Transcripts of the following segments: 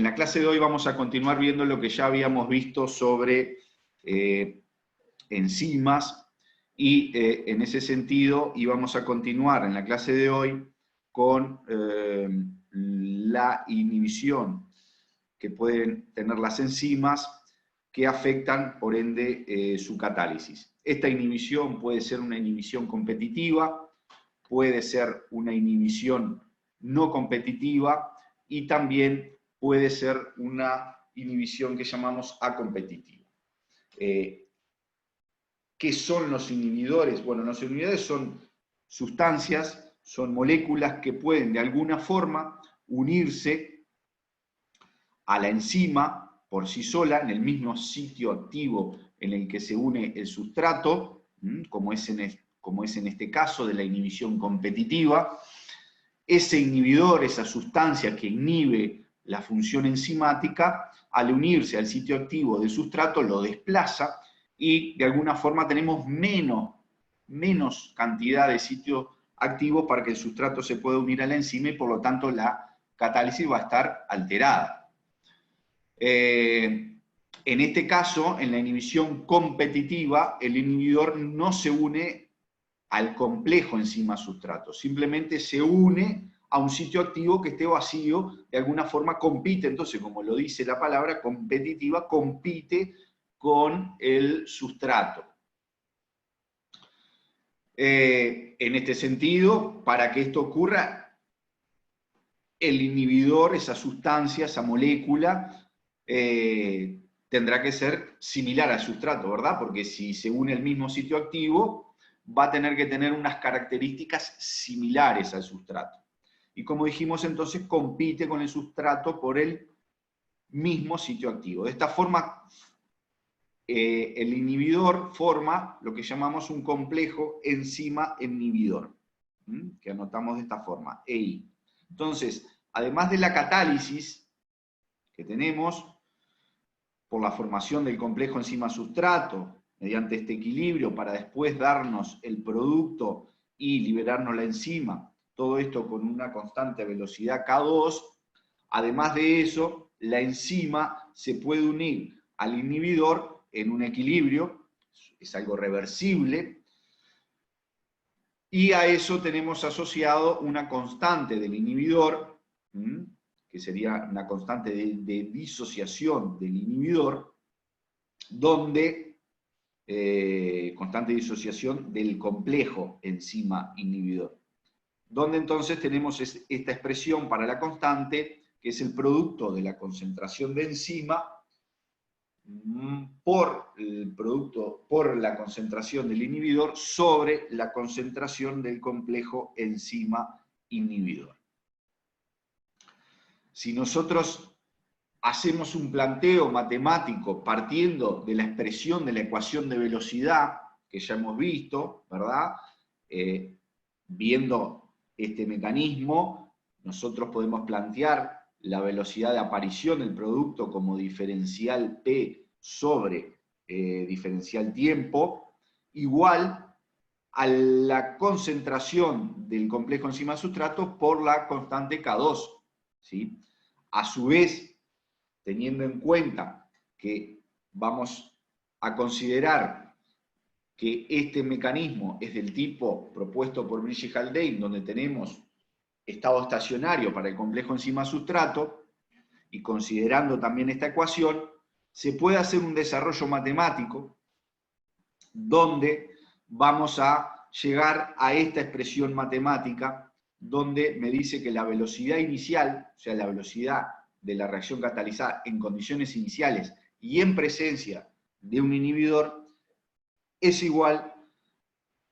En la clase de hoy vamos a continuar viendo lo que ya habíamos visto sobre enzimas y en ese sentido íbamos a continuar en la clase de hoy con la inhibición que pueden tener las enzimas que afectan, por ende, su catálisis. Esta inhibición puede ser una inhibición competitiva, puede ser una inhibición no competitiva y también puede ser una inhibición que llamamos acompetitiva. ¿Qué son los inhibidores? Bueno, los inhibidores son sustancias, son moléculas que pueden de alguna forma unirse a la enzima por sí sola en el mismo sitio activo en el que se une el sustrato, como es en este caso de la inhibición competitiva. Ese inhibidor, esa sustancia que inhibe la función enzimática, al unirse al sitio activo del sustrato, lo desplaza y de alguna forma tenemos menos cantidad de sitio activo para que el sustrato se pueda unir a la enzima y por lo tanto la catálisis va a estar alterada. En este caso, en la inhibición competitiva, el inhibidor no se une al complejo enzima-sustrato, simplemente se une a un sitio activo que esté vacío, de alguna forma compite, entonces como lo dice la palabra competitiva, compite con el sustrato. En este sentido, para que esto ocurra, el inhibidor, esa sustancia, esa molécula, tendrá que ser similar al sustrato, ¿verdad? Porque si se une al mismo sitio activo, va a tener que tener unas características similares al sustrato. Y como dijimos entonces, compite con el sustrato por el mismo sitio activo. De esta forma, el inhibidor forma lo que llamamos un complejo enzima-inhibidor, que anotamos de esta forma, EI. Entonces, además de la catálisis que tenemos por la formación del complejo enzima-sustrato, mediante este equilibrio para después darnos el producto y liberarnos la enzima, todo esto con una constante velocidad K2, además de eso, la enzima se puede unir al inhibidor en un equilibrio, es algo reversible, y a eso tenemos asociado una constante del inhibidor, que sería una constante de disociación del inhibidor, donde constante de disociación del complejo enzima-inhibidor, donde entonces tenemos esta expresión para la constante, que es el producto de la concentración de enzima por la concentración del inhibidor sobre la concentración del complejo enzima-inhibidor. Si nosotros hacemos un planteo matemático partiendo de la expresión de la ecuación de velocidad, que ya hemos visto, ¿verdad? Viendo este mecanismo, nosotros podemos plantear la velocidad de aparición del producto como diferencial P sobre diferencial tiempo, igual a la concentración del complejo enzima-sustrato por la constante K2, ¿sí? A su vez, teniendo en cuenta que vamos a considerar que este mecanismo es del tipo propuesto por Bridge y Haldane, donde tenemos estado estacionario para el complejo enzima-sustrato, y considerando también esta ecuación, se puede hacer un desarrollo matemático donde vamos a llegar a esta expresión matemática donde me dice que la velocidad inicial, o sea, la velocidad de la reacción catalizada en condiciones iniciales y en presencia de un inhibidor, es igual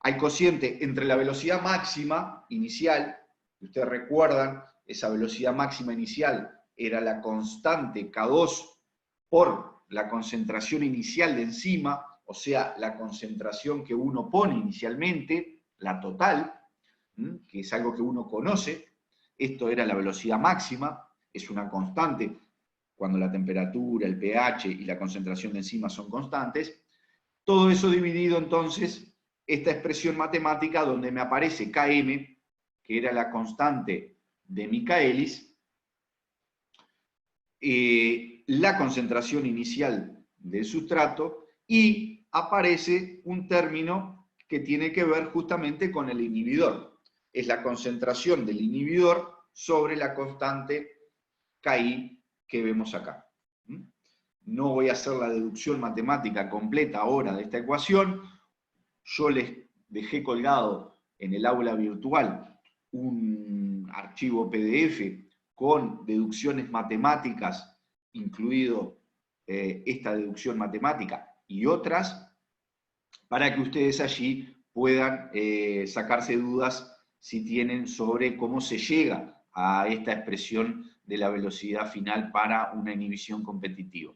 al cociente entre la velocidad máxima inicial, que ustedes recuerdan, esa velocidad máxima inicial era la constante K2 por la concentración inicial de enzima, o sea, la concentración que uno pone inicialmente, la total, que es algo que uno conoce. Esto era la velocidad máxima, es una constante cuando la temperatura, el pH y la concentración de enzima son constantes. Todo eso dividido entonces, esta expresión matemática donde me aparece Km, que era la constante de Michaelis, la concentración inicial del sustrato, y aparece un término que tiene que ver justamente con el inhibidor. Es la concentración del inhibidor sobre la constante KI que vemos acá. No voy a hacer la deducción matemática completa ahora de esta ecuación. Yo les dejé colgado en el aula virtual un archivo PDF con deducciones matemáticas, incluido esta deducción matemática y otras, para que ustedes allí puedan sacarse dudas si tienen sobre cómo se llega a esta expresión de la velocidad final para una inhibición competitiva.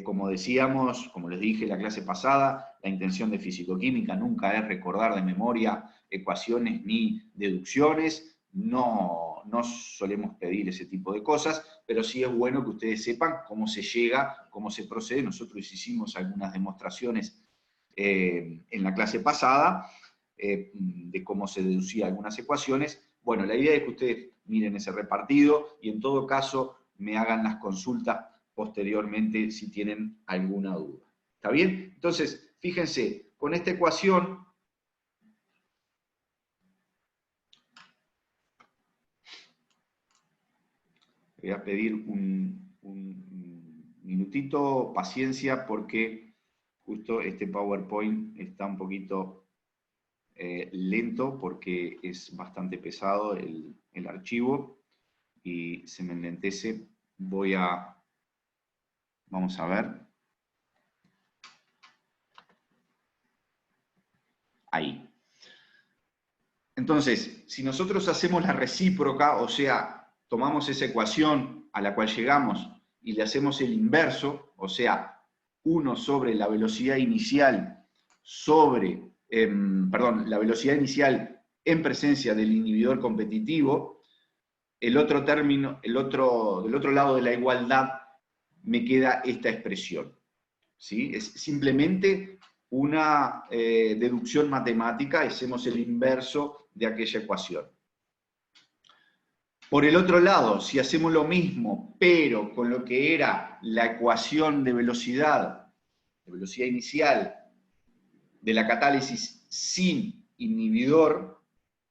Como decíamos, como les dije en la clase pasada, la intención de fisicoquímica nunca es recordar de memoria ecuaciones ni deducciones, no solemos pedir ese tipo de cosas, pero sí es bueno que ustedes sepan cómo se llega, cómo se procede. Nosotros hicimos algunas demostraciones en la clase pasada de cómo se deducían algunas ecuaciones. Bueno, la idea es que ustedes miren ese repartido y en todo caso me hagan las consultas posteriormente si tienen alguna duda. ¿Está bien? Entonces, fíjense, con esta ecuación voy a pedir un minutito, paciencia, porque justo este PowerPoint está un poquito lento porque es bastante pesado el archivo y se me enlentece. Vamos a ver. Ahí. Entonces, si nosotros hacemos la recíproca, o sea, tomamos esa ecuación a la cual llegamos y le hacemos el inverso, o sea, 1 sobre la velocidad inicial sobre, la velocidad inicial en presencia del inhibidor competitivo, del otro lado de la igualdad me queda esta expresión. ¿Sí? Es simplemente una deducción matemática, hacemos el inverso de aquella ecuación. Por el otro lado, si hacemos lo mismo, pero con lo que era la ecuación de velocidad inicial de la catálisis sin inhibidor,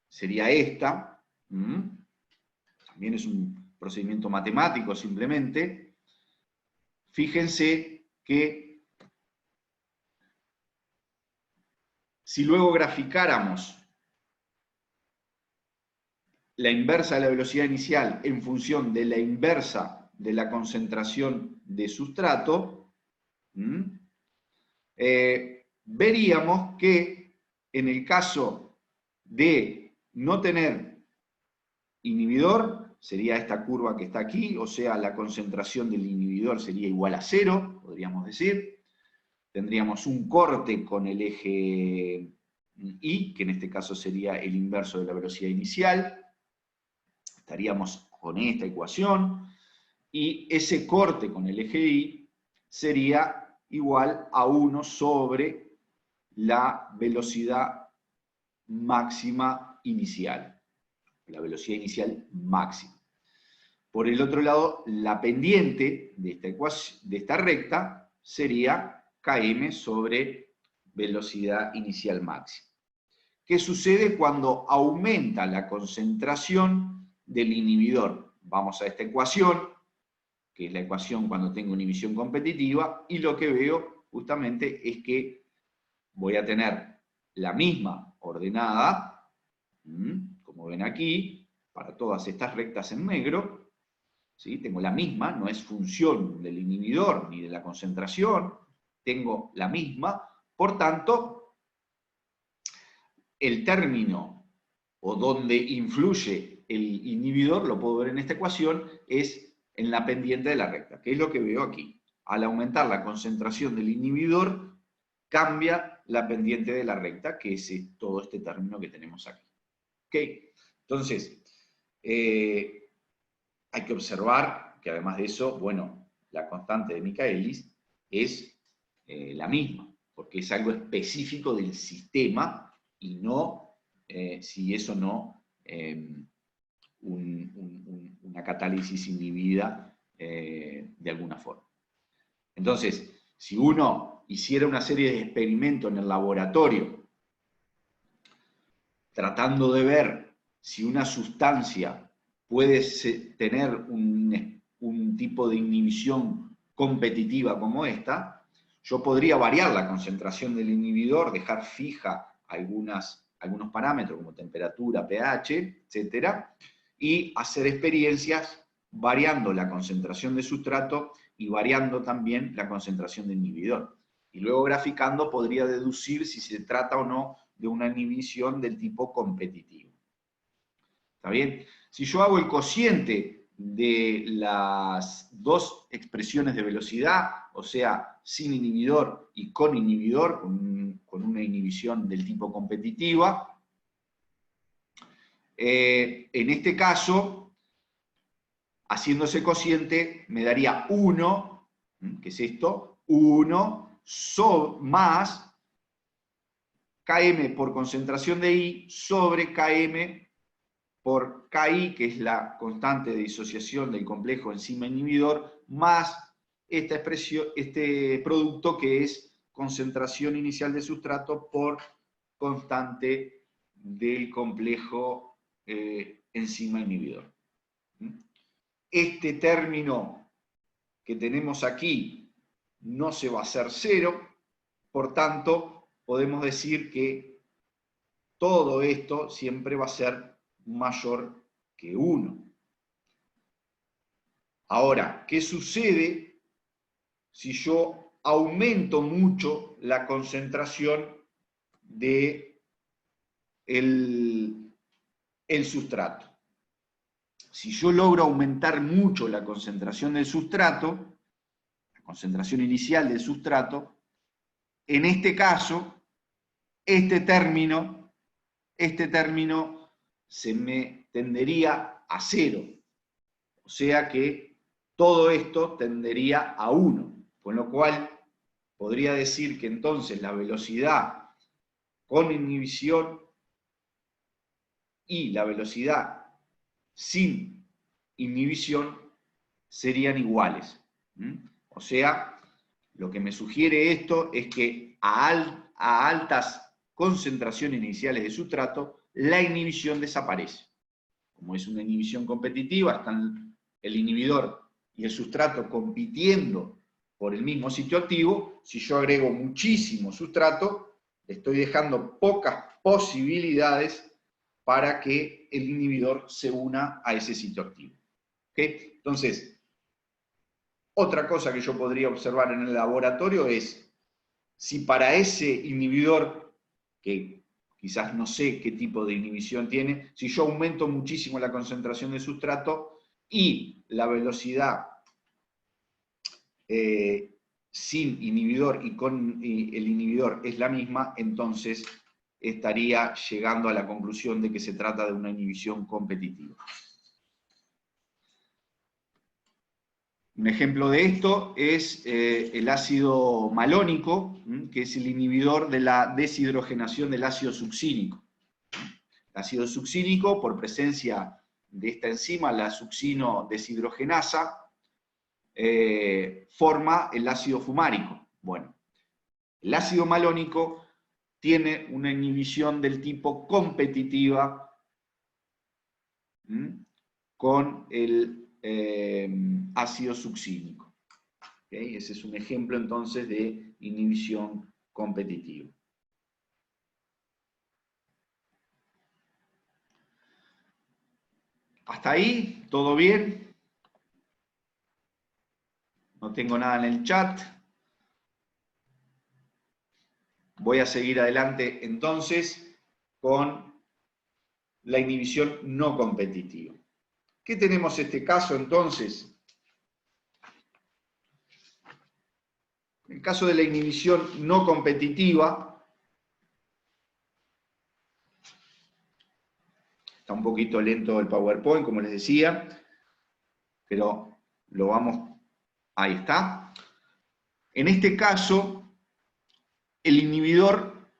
sería esta. También es un procedimiento matemático simplemente. Fíjense que si luego graficáramos la inversa de la velocidad inicial en función de la inversa de la concentración de sustrato, veríamos que en el caso de no tener inhibidor, sería esta curva que está aquí, o sea, la concentración del inhibidor sería igual a 0, podríamos decir. Tendríamos un corte con el eje Y, que en este caso sería el inverso de la velocidad inicial. Estaríamos con esta ecuación, y ese corte con el eje Y sería igual a 1 sobre la velocidad máxima inicial. La velocidad inicial máxima. Por el otro lado, la pendiente de esta recta sería km sobre velocidad inicial máxima. ¿Qué sucede cuando aumenta la concentración del inhibidor? Vamos a esta ecuación, que es la ecuación cuando tengo inhibición competitiva, y lo que veo justamente es que voy a tener la misma ordenada, como ven aquí, para todas estas rectas en negro, ¿sí? Tengo la misma, no es función del inhibidor ni de la concentración, tengo la misma, por tanto, el término o donde influye el inhibidor, lo puedo ver en esta ecuación, es en la pendiente de la recta, que es lo que veo aquí. Al aumentar la concentración del inhibidor, cambia la pendiente de la recta, que es todo este término que tenemos aquí. ¿Ok? Entonces, hay que observar que además de eso, bueno, la constante de Michaelis es la misma, porque es algo específico del sistema y no, si eso no una catálisis inhibida de alguna forma. Entonces, si uno hiciera una serie de experimentos en el laboratorio, tratando de ver si una sustancia puede tener un tipo de inhibición competitiva como esta, yo podría variar la concentración del inhibidor, dejar fija algunos parámetros como temperatura, pH, etc., y hacer experiencias variando la concentración de sustrato y variando también la concentración de inhibidor. Y luego graficando podría deducir si se trata o no de una inhibición del tipo competitivo. ¿Está bien? Si yo hago el cociente de las dos expresiones de velocidad, o sea, sin inhibidor y con inhibidor, con una inhibición del tipo competitiva, en este caso, haciendo ese cociente, me daría 1, ¿qué es esto? 1 más Km por concentración de I sobre Km por Ki, que es la constante de disociación del complejo enzima inhibidor, más esta expresión, este producto que es concentración inicial de sustrato por constante del complejo enzima inhibidor. Este término que tenemos aquí no se va a hacer 0, por tanto, podemos decir que todo esto siempre va a ser mayor que 1. Ahora, ¿qué sucede si yo aumento mucho la concentración de el sustrato? Si yo logro aumentar mucho la concentración del sustrato, la concentración inicial del sustrato, en este caso, este término se me tendería a 0. O sea que todo esto tendería a 1. Con lo cual, podría decir que entonces la velocidad con inhibición y la velocidad sin inhibición serían iguales. O sea, lo que me sugiere esto es que a altas concentraciones iniciales de sustrato, la inhibición desaparece. Como es una inhibición competitiva, están el inhibidor y el sustrato compitiendo por el mismo sitio activo. Si yo agrego muchísimo sustrato, estoy dejando pocas posibilidades para que el inhibidor se una a ese sitio activo. ¿Okay? Entonces, otra cosa que yo podría observar en el laboratorio es si para ese inhibidor, que quizás no sé qué tipo de inhibición tiene, si yo aumento muchísimo la concentración de sustrato y la velocidad sin inhibidor y con el inhibidor es la misma, entonces estaría llegando a la conclusión de que se trata de una inhibición competitiva. Un ejemplo de esto es el ácido malónico, que es el inhibidor de la deshidrogenación del ácido succínico. El ácido succínico, por presencia de esta enzima, la succino deshidrogenasa, forma el ácido fumárico. Bueno, el ácido malónico tiene una inhibición del tipo competitiva con el ácido succínico. ¿Okay? Ese es un ejemplo entonces de inhibición competitiva. ¿Hasta ahí? ¿Todo bien? No tengo nada en el chat. Voy a seguir adelante entonces con la inhibición no competitiva. ¿Qué tenemos en este caso entonces? En el caso de la inhibición no competitiva, está un poquito lento el PowerPoint, como les decía, pero lo vamos, ahí está. En este caso, el inhibidor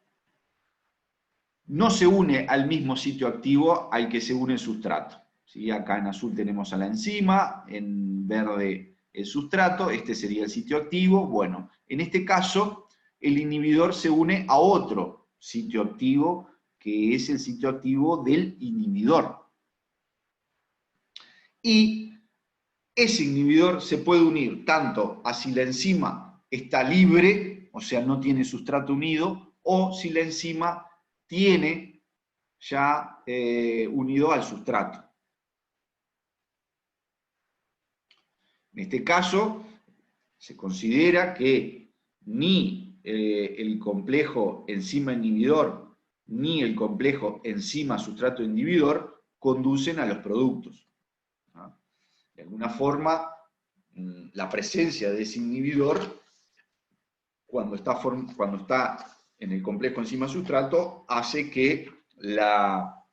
no se une al mismo sitio activo al que se une el sustrato, ¿sí? Acá en azul tenemos a la enzima, en verde el sustrato, este sería el sitio activo. Bueno, en este caso, el inhibidor se une a otro sitio activo, que es el sitio activo del inhibidor. Y ese inhibidor se puede unir tanto a si la enzima está libre, o sea, no tiene sustrato unido, o si la enzima tiene ya unido al sustrato. En este caso, se considera que ni el complejo enzima inhibidor ni el complejo enzima sustrato inhibidor conducen a los productos. ¿No? De alguna forma, la presencia de ese inhibidor, cuando está en el complejo enzima sustrato, hace que la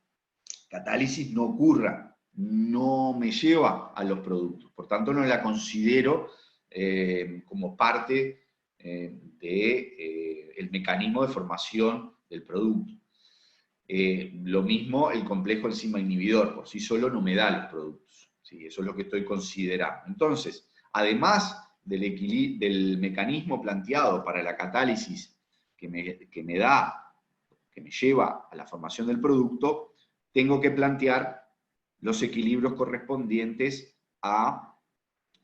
catálisis no ocurra, no me lleva a los productos. Por tanto, no la considero como parte del mecanismo de formación del producto. Lo mismo el complejo enzima inhibidor, por sí solo no me da los productos. ¿Sí? Eso es lo que estoy considerando. Entonces, además del mecanismo planteado para la catálisis que me lleva a la formación del producto, tengo que plantear los equilibrios correspondientes a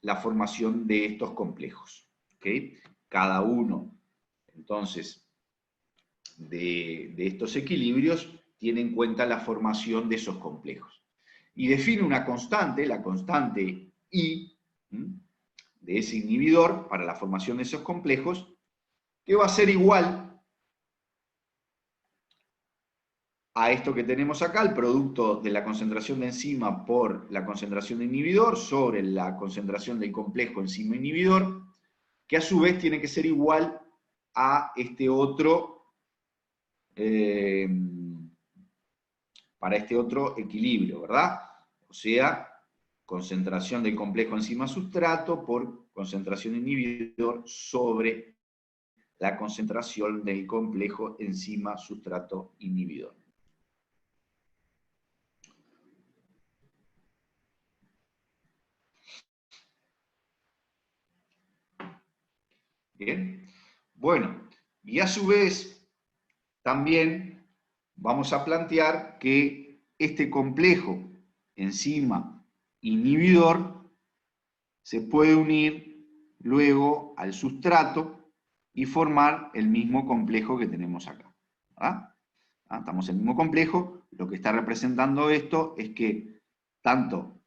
la formación de estos complejos. ¿Okay? Cada uno, entonces, de estos equilibrios tiene en cuenta la formación de esos complejos. Y define una constante, la constante I, de ese inhibidor para la formación de esos complejos, que va a ser igual a esto que tenemos acá, el producto de la concentración de enzima por la concentración de inhibidor sobre la concentración del complejo enzima-inhibidor, que a su vez tiene que ser igual a este otro, para este otro equilibrio, ¿verdad? O sea, concentración del complejo enzima-sustrato por concentración de inhibidor sobre la concentración del complejo enzima-sustrato-inhibidor. Bien, bueno, y a su vez también vamos a plantear que este complejo enzima-inhibidor se puede unir luego al sustrato y formar el mismo complejo que tenemos acá. ¿Ah? Estamos en el mismo complejo, lo que está representando esto es que tanto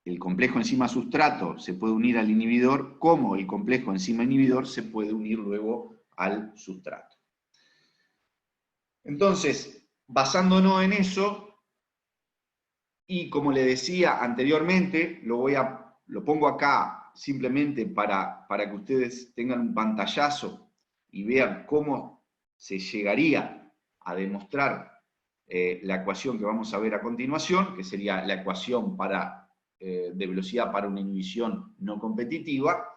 el complejo enzima-sustrato se puede unir al inhibidor, como el complejo enzima-inhibidor se puede unir luego al sustrato. Entonces, basándonos en eso, y como le decía anteriormente, lo pongo acá simplemente para que ustedes tengan un pantallazo y vean cómo se llegaría a demostrar la ecuación que vamos a ver a continuación, que sería la ecuación de velocidad para una inhibición no competitiva.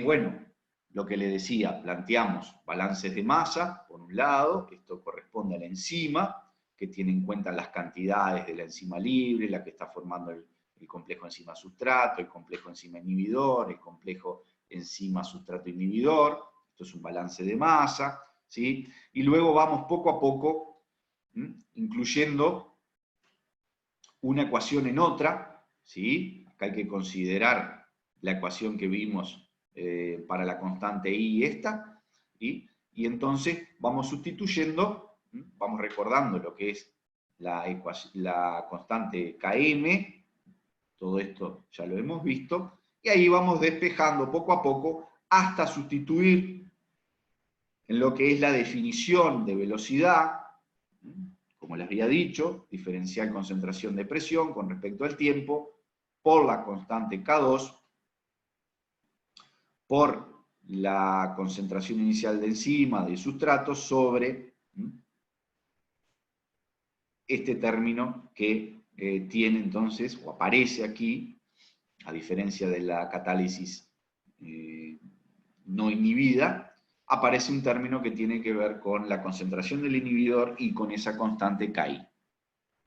Bueno, lo que le decía, planteamos balances de masa, por un lado, esto corresponde a la enzima, que tiene en cuenta las cantidades de la enzima libre, la que está formando el complejo enzima-sustrato, el complejo enzima-inhibidor, el complejo enzima-sustrato-inhibidor, esto es un balance de masa, ¿sí? Y luego vamos poco a poco incluyendo una ecuación en otra, ¿sí? Acá hay que considerar la ecuación que vimos para la constante I y esta, ¿sí? Y entonces vamos sustituyendo, vamos recordando lo que es la constante Km, todo esto ya lo hemos visto, y ahí vamos despejando poco a poco hasta sustituir en lo que es la definición de velocidad, como les había dicho, diferencial concentración de presión con respecto al tiempo, por la constante K2, por la concentración inicial de enzima, de sustrato, sobre este término que tiene entonces, o aparece aquí, a diferencia de la catálisis no inhibida, aparece un término que tiene que ver con la concentración del inhibidor y con esa constante Ki.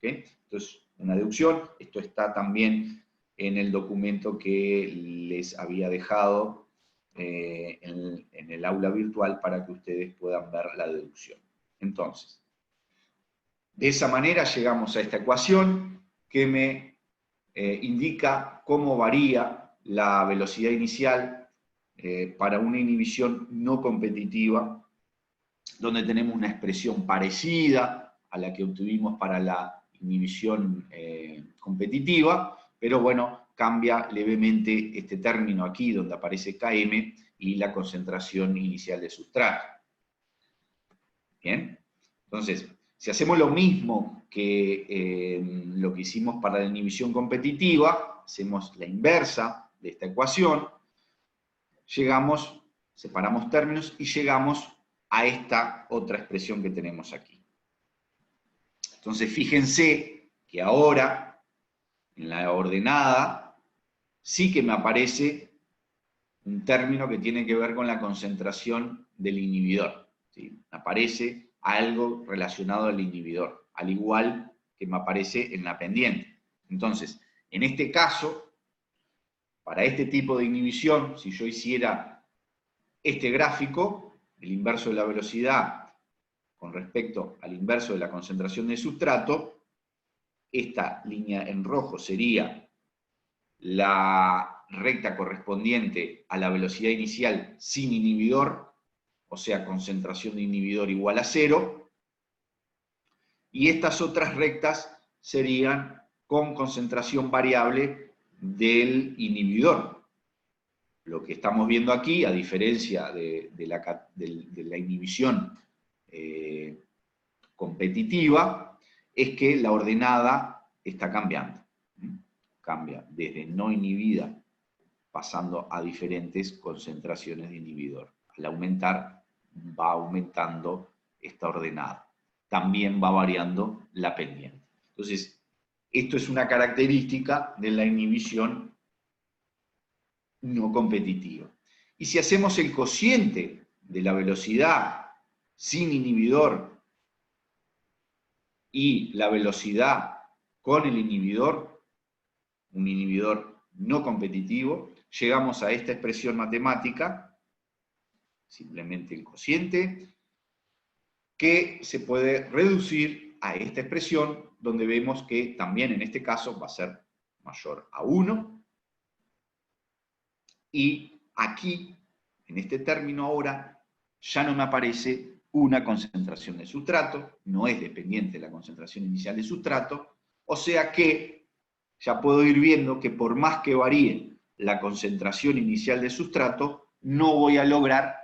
¿Okay? Entonces, una deducción, esto está también en el documento que les había dejado en el aula virtual para que ustedes puedan ver la deducción. Entonces, de esa manera llegamos a esta ecuación que me indica cómo varía la velocidad inicial para una inhibición no competitiva, donde tenemos una expresión parecida a la que obtuvimos para la inhibición competitiva, pero bueno, cambia levemente este término aquí, donde aparece Km, y la concentración inicial de sustrato. ¿Bien? Entonces, si hacemos lo mismo que lo que hicimos para la inhibición competitiva, hacemos la inversa de esta ecuación, llegamos, separamos términos y llegamos a esta otra expresión que tenemos aquí. Entonces, fíjense que ahora, en la ordenada, sí que me aparece un término que tiene que ver con la concentración del inhibidor. ¿Sí? Aparece algo relacionado al inhibidor, al igual que me aparece en la pendiente. Entonces, en este caso, para este tipo de inhibición, si yo hiciera este gráfico, el inverso de la velocidad con respecto al inverso de la concentración del sustrato, esta línea en rojo sería la recta correspondiente a la velocidad inicial sin inhibidor, o sea, concentración de inhibidor igual a 0, y estas otras rectas serían con concentración variable del inhibidor. Lo que estamos viendo aquí, a diferencia de la inhibición competitiva, es que la ordenada está cambiando. Cambia desde no inhibida, pasando a diferentes concentraciones de inhibidor. Al aumentar, va aumentando esta ordenada. También va variando la pendiente. Entonces, esto es una característica de la inhibición no competitiva. Y si hacemos el cociente de la velocidad sin inhibidor y la velocidad con el inhibidor, un inhibidor no competitivo, llegamos a esta expresión matemática, simplemente el cociente, que se puede reducir a esta expresión, donde vemos que también en este caso va a ser mayor a 1, y aquí, en este término ahora, ya no me aparece una concentración de sustrato, no es dependiente de la concentración inicial de sustrato, o sea que ya puedo ir viendo que por más que varíe la concentración inicial de sustrato, no voy a lograr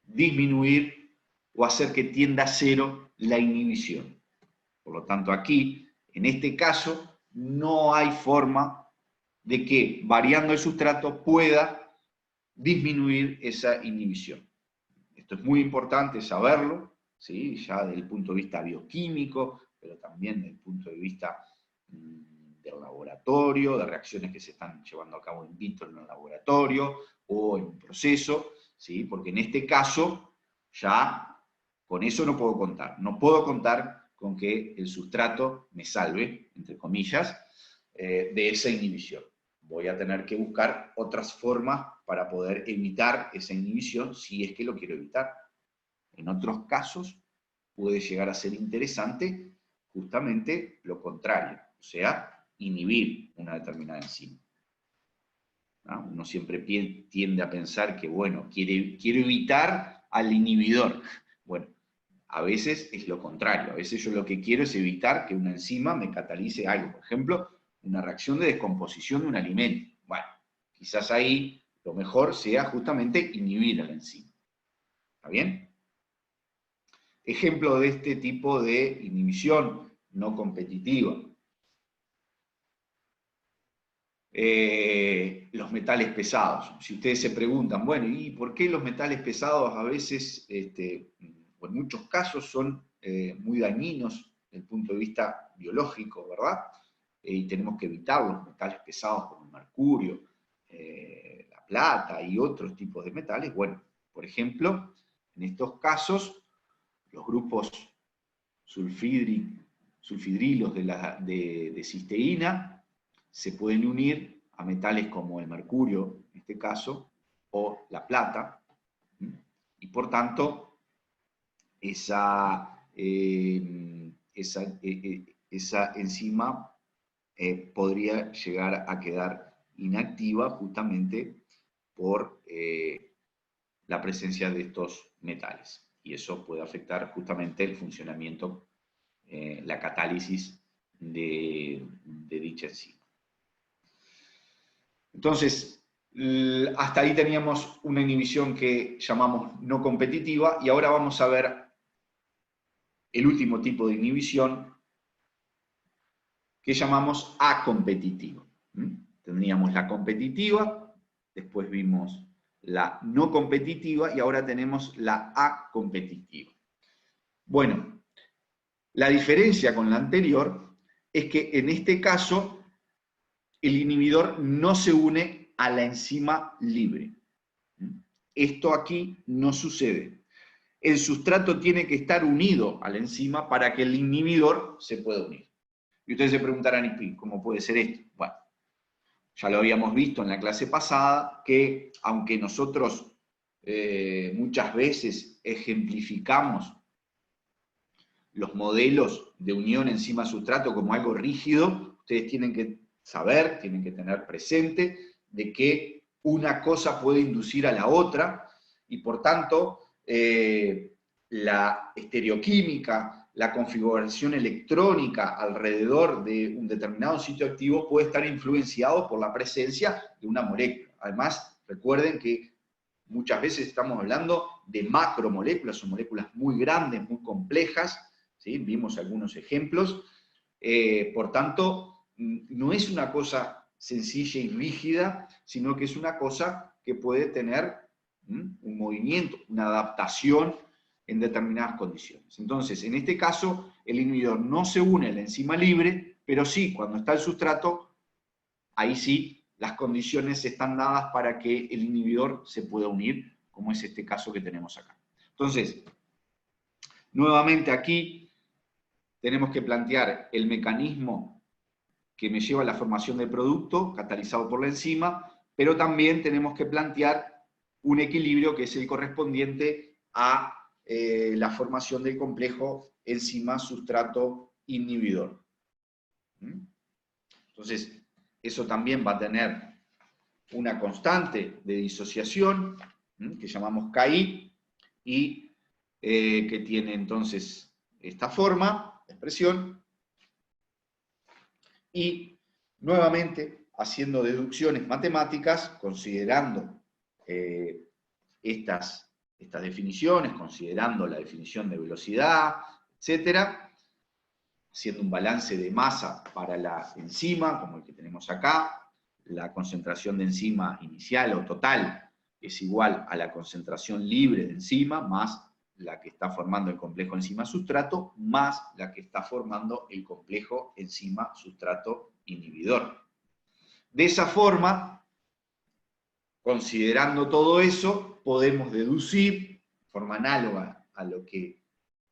disminuir o hacer que tienda a 0 la inhibición. Por lo tanto, aquí, en este caso, no hay forma de que, variando el sustrato, pueda disminuir esa inhibición. Esto es muy importante saberlo, ¿sí? Ya desde el punto de vista bioquímico, pero también desde el punto de vista del laboratorio, de reacciones que se están llevando a cabo in vitro en el laboratorio o en un proceso, ¿sí? Porque en este caso ya con eso no puedo contar. No puedo contar con que el sustrato me salve, entre comillas, de esa inhibición. Voy a tener que buscar otras formas para poder evitar esa inhibición si es que lo quiero evitar. En otros casos puede llegar a ser interesante justamente lo contrario, o sea, inhibir una determinada enzima. ¿No? Uno siempre tiende a pensar que, bueno, quiero evitar al inhibidor. Bueno, a veces es lo contrario, a veces yo lo que quiero es evitar que una enzima me catalice algo, por ejemplo, una reacción de descomposición de un alimento. Bueno, quizás ahí lo mejor sea justamente inhibir a la enzima. ¿Está bien? Ejemplo de este tipo de inhibición no competitiva. Los metales pesados. Si ustedes se preguntan, bueno, ¿y por qué los metales pesados a veces, o en muchos casos, son muy dañinos desde el punto de vista biológico, ¿verdad? Y tenemos que evitar los metales pesados como el mercurio, la plata y otros tipos de metales. Bueno, por ejemplo, en estos casos, los grupos sulfhídrico sulfidrilos de cisteína se pueden unir a metales como el mercurio, en este caso, o la plata, y por tanto, esa enzima podría llegar a quedar inactiva justamente por la presencia de estos metales. Y eso puede afectar justamente el funcionamiento, la catálisis de dicha enzima. Entonces, hasta ahí teníamos una inhibición que llamamos no competitiva, y ahora vamos a ver el último tipo de inhibición que llamamos acompetitiva. Tendríamos la competitiva, después vimos la no competitiva y ahora tenemos la acompetitiva. Bueno, la diferencia con la anterior es que en este caso el inhibidor no se une a la enzima libre. Esto aquí no sucede. El sustrato tiene que estar unido a la enzima para que el inhibidor se pueda unir. Y ustedes se preguntarán, ¿y cómo puede ser esto? Bueno, ya lo habíamos visto en la clase pasada, que aunque nosotros muchas veces ejemplificamos los modelos de unión enzima-sustrato como algo rígido, ustedes tienen que saber, tienen que tener presente de que una cosa puede inducir a la otra, y por tanto, la estereoquímica, la configuración electrónica alrededor de un determinado sitio activo puede estar influenciado por la presencia de una molécula. Además, recuerden que muchas veces estamos hablando de macromoléculas, son moléculas muy grandes, muy complejas, ¿sí? Vimos algunos ejemplos. Por tanto, no es una cosa sencilla y rígida, sino que es una cosa que puede tener un movimiento, una adaptación en determinadas condiciones. Entonces, en este caso, el inhibidor no se une a la enzima libre, pero sí, cuando está el sustrato, ahí sí, las condiciones están dadas para que el inhibidor se pueda unir, como es este caso que tenemos acá. Entonces, nuevamente aquí tenemos que plantear el mecanismo que me lleva a la formación del producto, catalizado por la enzima, pero también tenemos que plantear un equilibrio que es el correspondiente a la formación del complejo enzima-sustrato-inhibidor. Entonces, eso también va a tener una constante de disociación, que llamamos KI, y que tiene entonces esta forma de expresión, y nuevamente haciendo deducciones matemáticas, considerando estas definiciones, considerando la definición de velocidad, etcétera, haciendo un balance de masa para la enzima, como el que tenemos acá. La concentración de enzima inicial o total es igual a la concentración libre de enzima, más la que está formando el complejo enzima-sustrato, más la que está formando el complejo enzima-sustrato-inhibidor. De esa forma, considerando todo eso, podemos deducir, de forma análoga a lo que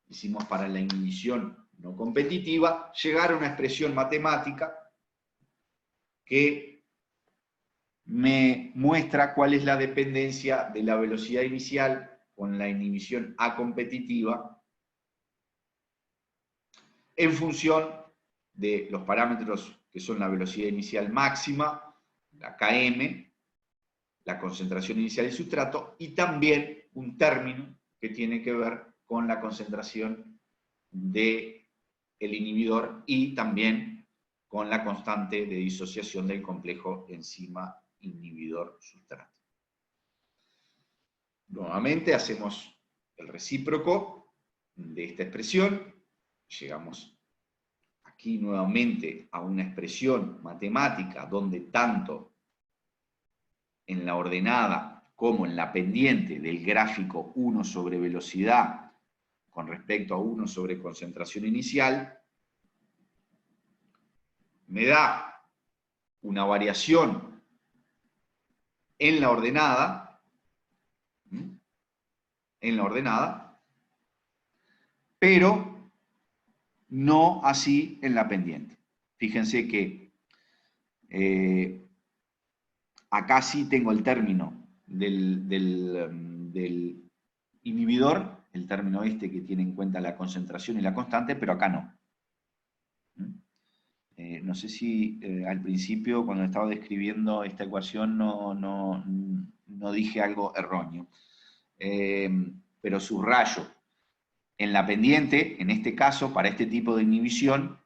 hicimos para la inhibición no competitiva, llegar a una expresión matemática que me muestra cuál es la dependencia de la velocidad inicial con la inhibición acompetitiva en función de los parámetros que son la velocidad inicial máxima, la Km, la concentración inicial del sustrato, y también un término que tiene que ver con la concentración del inhibidor y también con la constante de disociación del complejo enzima inhibidor sustrato. Nuevamente hacemos el recíproco de esta expresión, llegamos aquí nuevamente a una expresión matemática donde tanto en la ordenada como en la pendiente del gráfico 1 sobre velocidad con respecto a 1 sobre concentración inicial, me da una variación en la ordenada, pero no así en la pendiente. Fíjense que acá sí tengo el término del inhibidor, el término este que tiene en cuenta la concentración y la constante, pero acá no. No sé si al principio, cuando estaba describiendo esta ecuación, no dije algo erróneo. Pero subrayo, en la pendiente, en este caso, para este tipo de inhibición,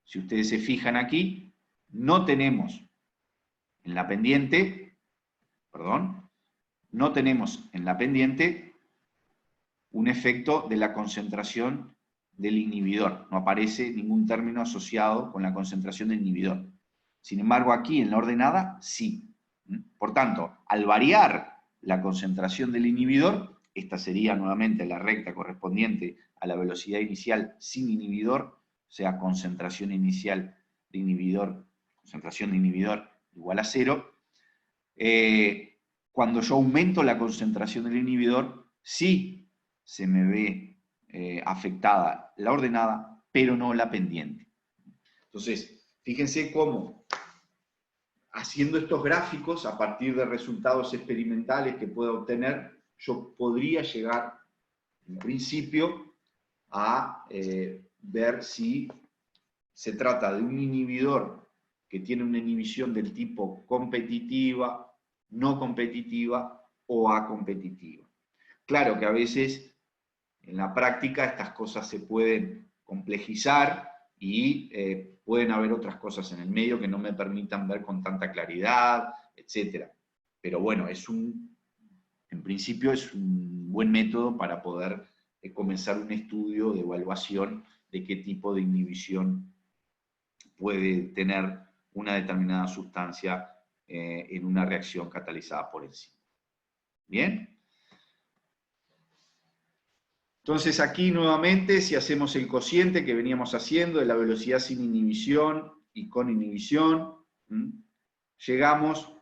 si ustedes se fijan aquí, no tenemos en la pendiente, no tenemos en la pendiente un efecto de la concentración del inhibidor. No aparece ningún término asociado con la concentración del inhibidor. Sin embargo, aquí en la ordenada, sí. Por tanto, al variar la concentración del inhibidor, esta sería nuevamente la recta correspondiente a la velocidad inicial sin inhibidor, o sea, concentración inicial de inhibidor, concentración de inhibidor igual a 0. Cuando yo aumento la concentración del inhibidor, sí se me ve afectada la ordenada, pero no la pendiente. Entonces, fíjense cómo haciendo estos gráficos a partir de resultados experimentales que pueda obtener, yo podría llegar, en principio, a ver si se trata de un inhibidor que tiene una inhibición del tipo competitiva, no competitiva o acompetitiva. Claro que a veces en la práctica estas cosas se pueden complejizar y pueden haber otras cosas en el medio que no me permitan ver con tanta claridad, etc. Pero bueno, en principio es un buen método para poder comenzar un estudio de evaluación de qué tipo de inhibición puede tener una determinada sustancia en una reacción catalizada por enzima. ¿Bien? Entonces aquí nuevamente, si hacemos el cociente que veníamos haciendo de la velocidad sin inhibición y con inhibición, llegamos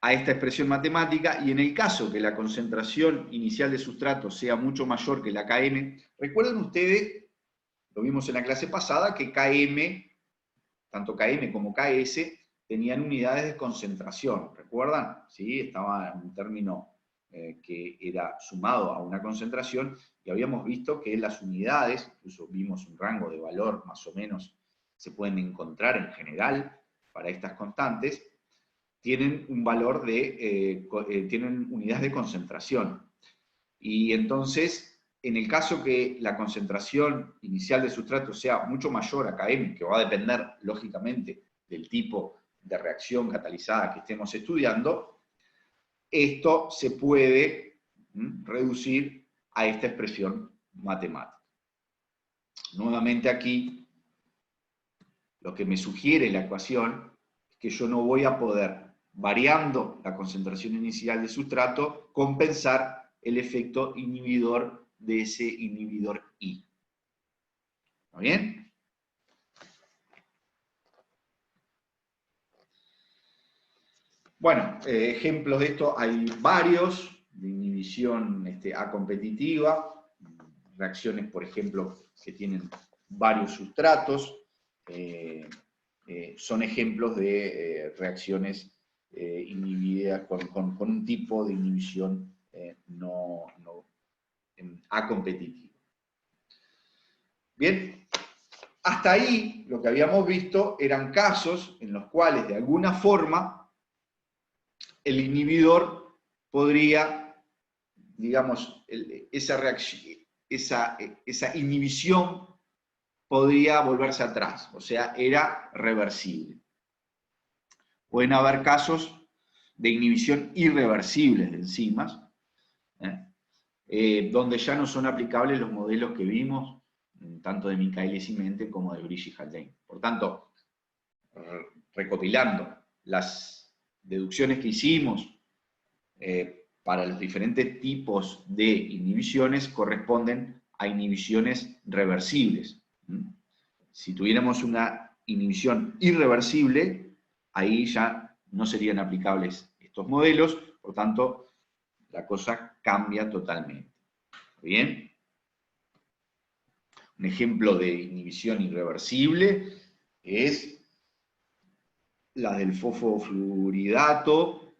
a esta expresión matemática, y en el caso que la concentración inicial de sustrato sea mucho mayor que la Km, recuerden ustedes, lo vimos en la clase pasada, que Km, tanto Km como Ks, tenían unidades de concentración, ¿recuerdan? ¿Sí? Estaba en un término que era sumado a una concentración, y habíamos visto que las unidades, incluso vimos un rango de valor más o menos, se pueden encontrar en general para estas constantes, tienen un valor tienen unidades de concentración. Y entonces, en el caso que la concentración inicial de sustrato sea mucho mayor a Km, que va a depender, lógicamente, del tipo de reacción catalizada que estemos estudiando, esto se puede reducir a esta expresión matemática. Nuevamente aquí, lo que me sugiere la ecuación es que yo no voy a poder, variando la concentración inicial de sustrato, compensar el efecto inhibidor de ese inhibidor I. ¿Está bien? Bueno, ejemplos de esto hay varios, de inhibición acompetitiva, reacciones, por ejemplo, que tienen varios sustratos, son ejemplos de reacciones inhibidas con un tipo de inhibición no acompetitiva. Bien, hasta ahí lo que habíamos visto eran casos en los cuales de alguna forma el inhibidor podría, digamos, esa inhibición podría volverse atrás, o sea, era reversible. Pueden haber casos de inhibición irreversibles de enzimas, donde ya no son aplicables los modelos que vimos, tanto de Michaelis y Mente como de Brich y Haldane. Por tanto, recopilando las deducciones que hicimos para los diferentes tipos de inhibiciones, corresponden a inhibiciones reversibles. Si tuviéramos una inhibición irreversible, ahí ya no serían aplicables estos modelos, por tanto, la cosa cambia totalmente. ¿Bien? Un ejemplo de inhibición irreversible es la del fosfofluoridato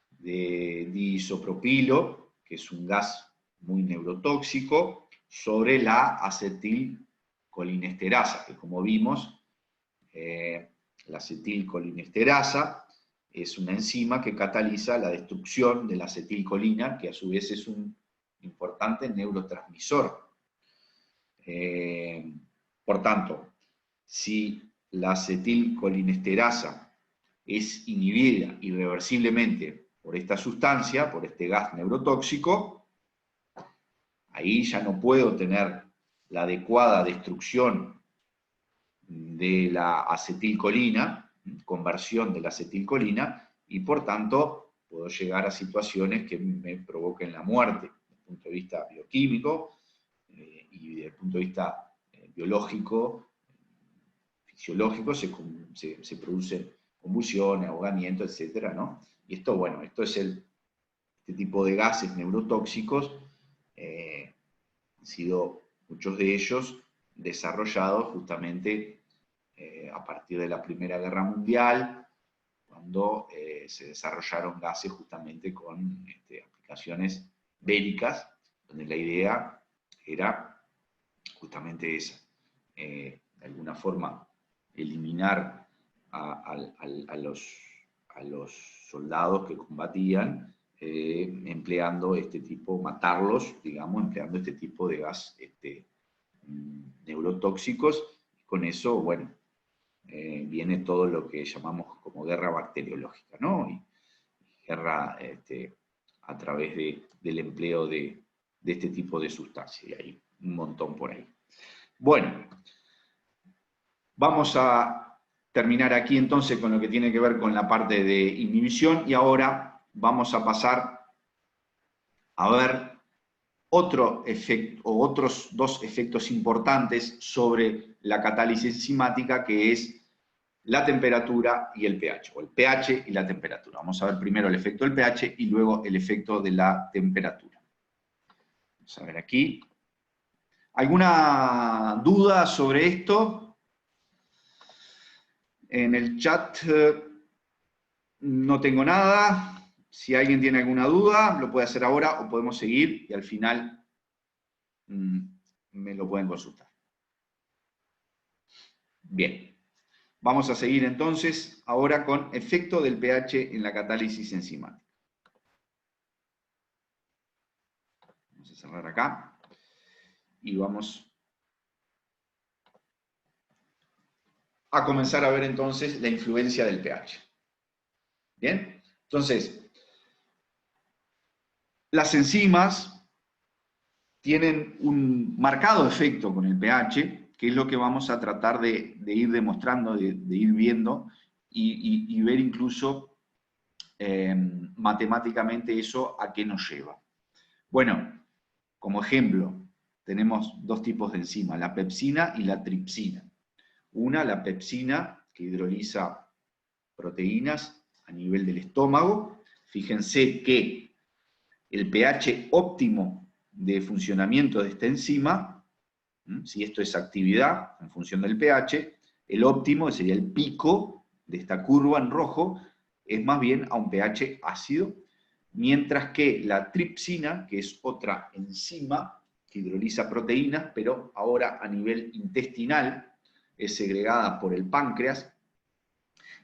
de diisopropilo, que es un gas muy neurotóxico, sobre la acetilcolinesterasa, que como vimos, la acetilcolinesterasa es una enzima que cataliza la destrucción de la acetilcolina, que a su vez es un importante neurotransmisor. Por tanto, si la acetilcolinesterasa es inhibida irreversiblemente por esta sustancia, por este gas neurotóxico, ahí ya no puedo tener la adecuada destrucción de la acetilcolina, conversión de la acetilcolina, y por tanto puedo llegar a situaciones que me provoquen la muerte, desde el punto de vista bioquímico y desde el punto de vista biológico, fisiológico, se producen convulsiones, ahogamiento, etc., ¿no? Y esto, bueno, esto es este tipo de gases neurotóxicos, han sido muchos de ellos desarrollados justamente a partir de la Primera Guerra Mundial, cuando se desarrollaron gases justamente con aplicaciones bélicas, donde la idea era justamente esa, de alguna forma eliminar a los soldados que combatían, empleando matarlos, digamos, empleando este tipo de gas neurotóxicos. Con eso, bueno, viene todo lo que llamamos como guerra bacteriológica, ¿no? Y guerra a través del empleo de este tipo de sustancias, y hay un montón por ahí. Bueno, vamos a terminar aquí entonces con lo que tiene que ver con la parte de inhibición, y ahora vamos a pasar a ver otro efecto, o otros dos efectos importantes sobre la catálisis enzimática, que es la temperatura y el pH, o el pH y la temperatura. Vamos a ver primero el efecto del pH y luego el efecto de la temperatura. Vamos a ver aquí. ¿Alguna duda sobre esto? En el chat no tengo nada. Si alguien tiene alguna duda, lo puede hacer ahora o podemos seguir y al final me lo pueden consultar. Bien, vamos a seguir entonces ahora con efecto del pH en la catálisis enzimática. Vamos a cerrar acá y vamos a comenzar a ver entonces la influencia del pH. Bien, entonces, las enzimas tienen un marcado efecto con el pH, que es lo que vamos a tratar de ir demostrando, de ir viendo y ver incluso matemáticamente eso a qué nos lleva. Bueno, como ejemplo, tenemos dos tipos de enzimas, la pepsina y la tripsina. Una, la pepsina, que hidroliza proteínas a nivel del estómago. Fíjense que el pH óptimo de funcionamiento de esta enzima, si esto es actividad en función del pH, el óptimo, que sería el pico de esta curva en rojo, es más bien a un pH ácido, mientras que la tripsina, que es otra enzima que hidroliza proteínas, pero ahora a nivel intestinal, es segregada por el páncreas,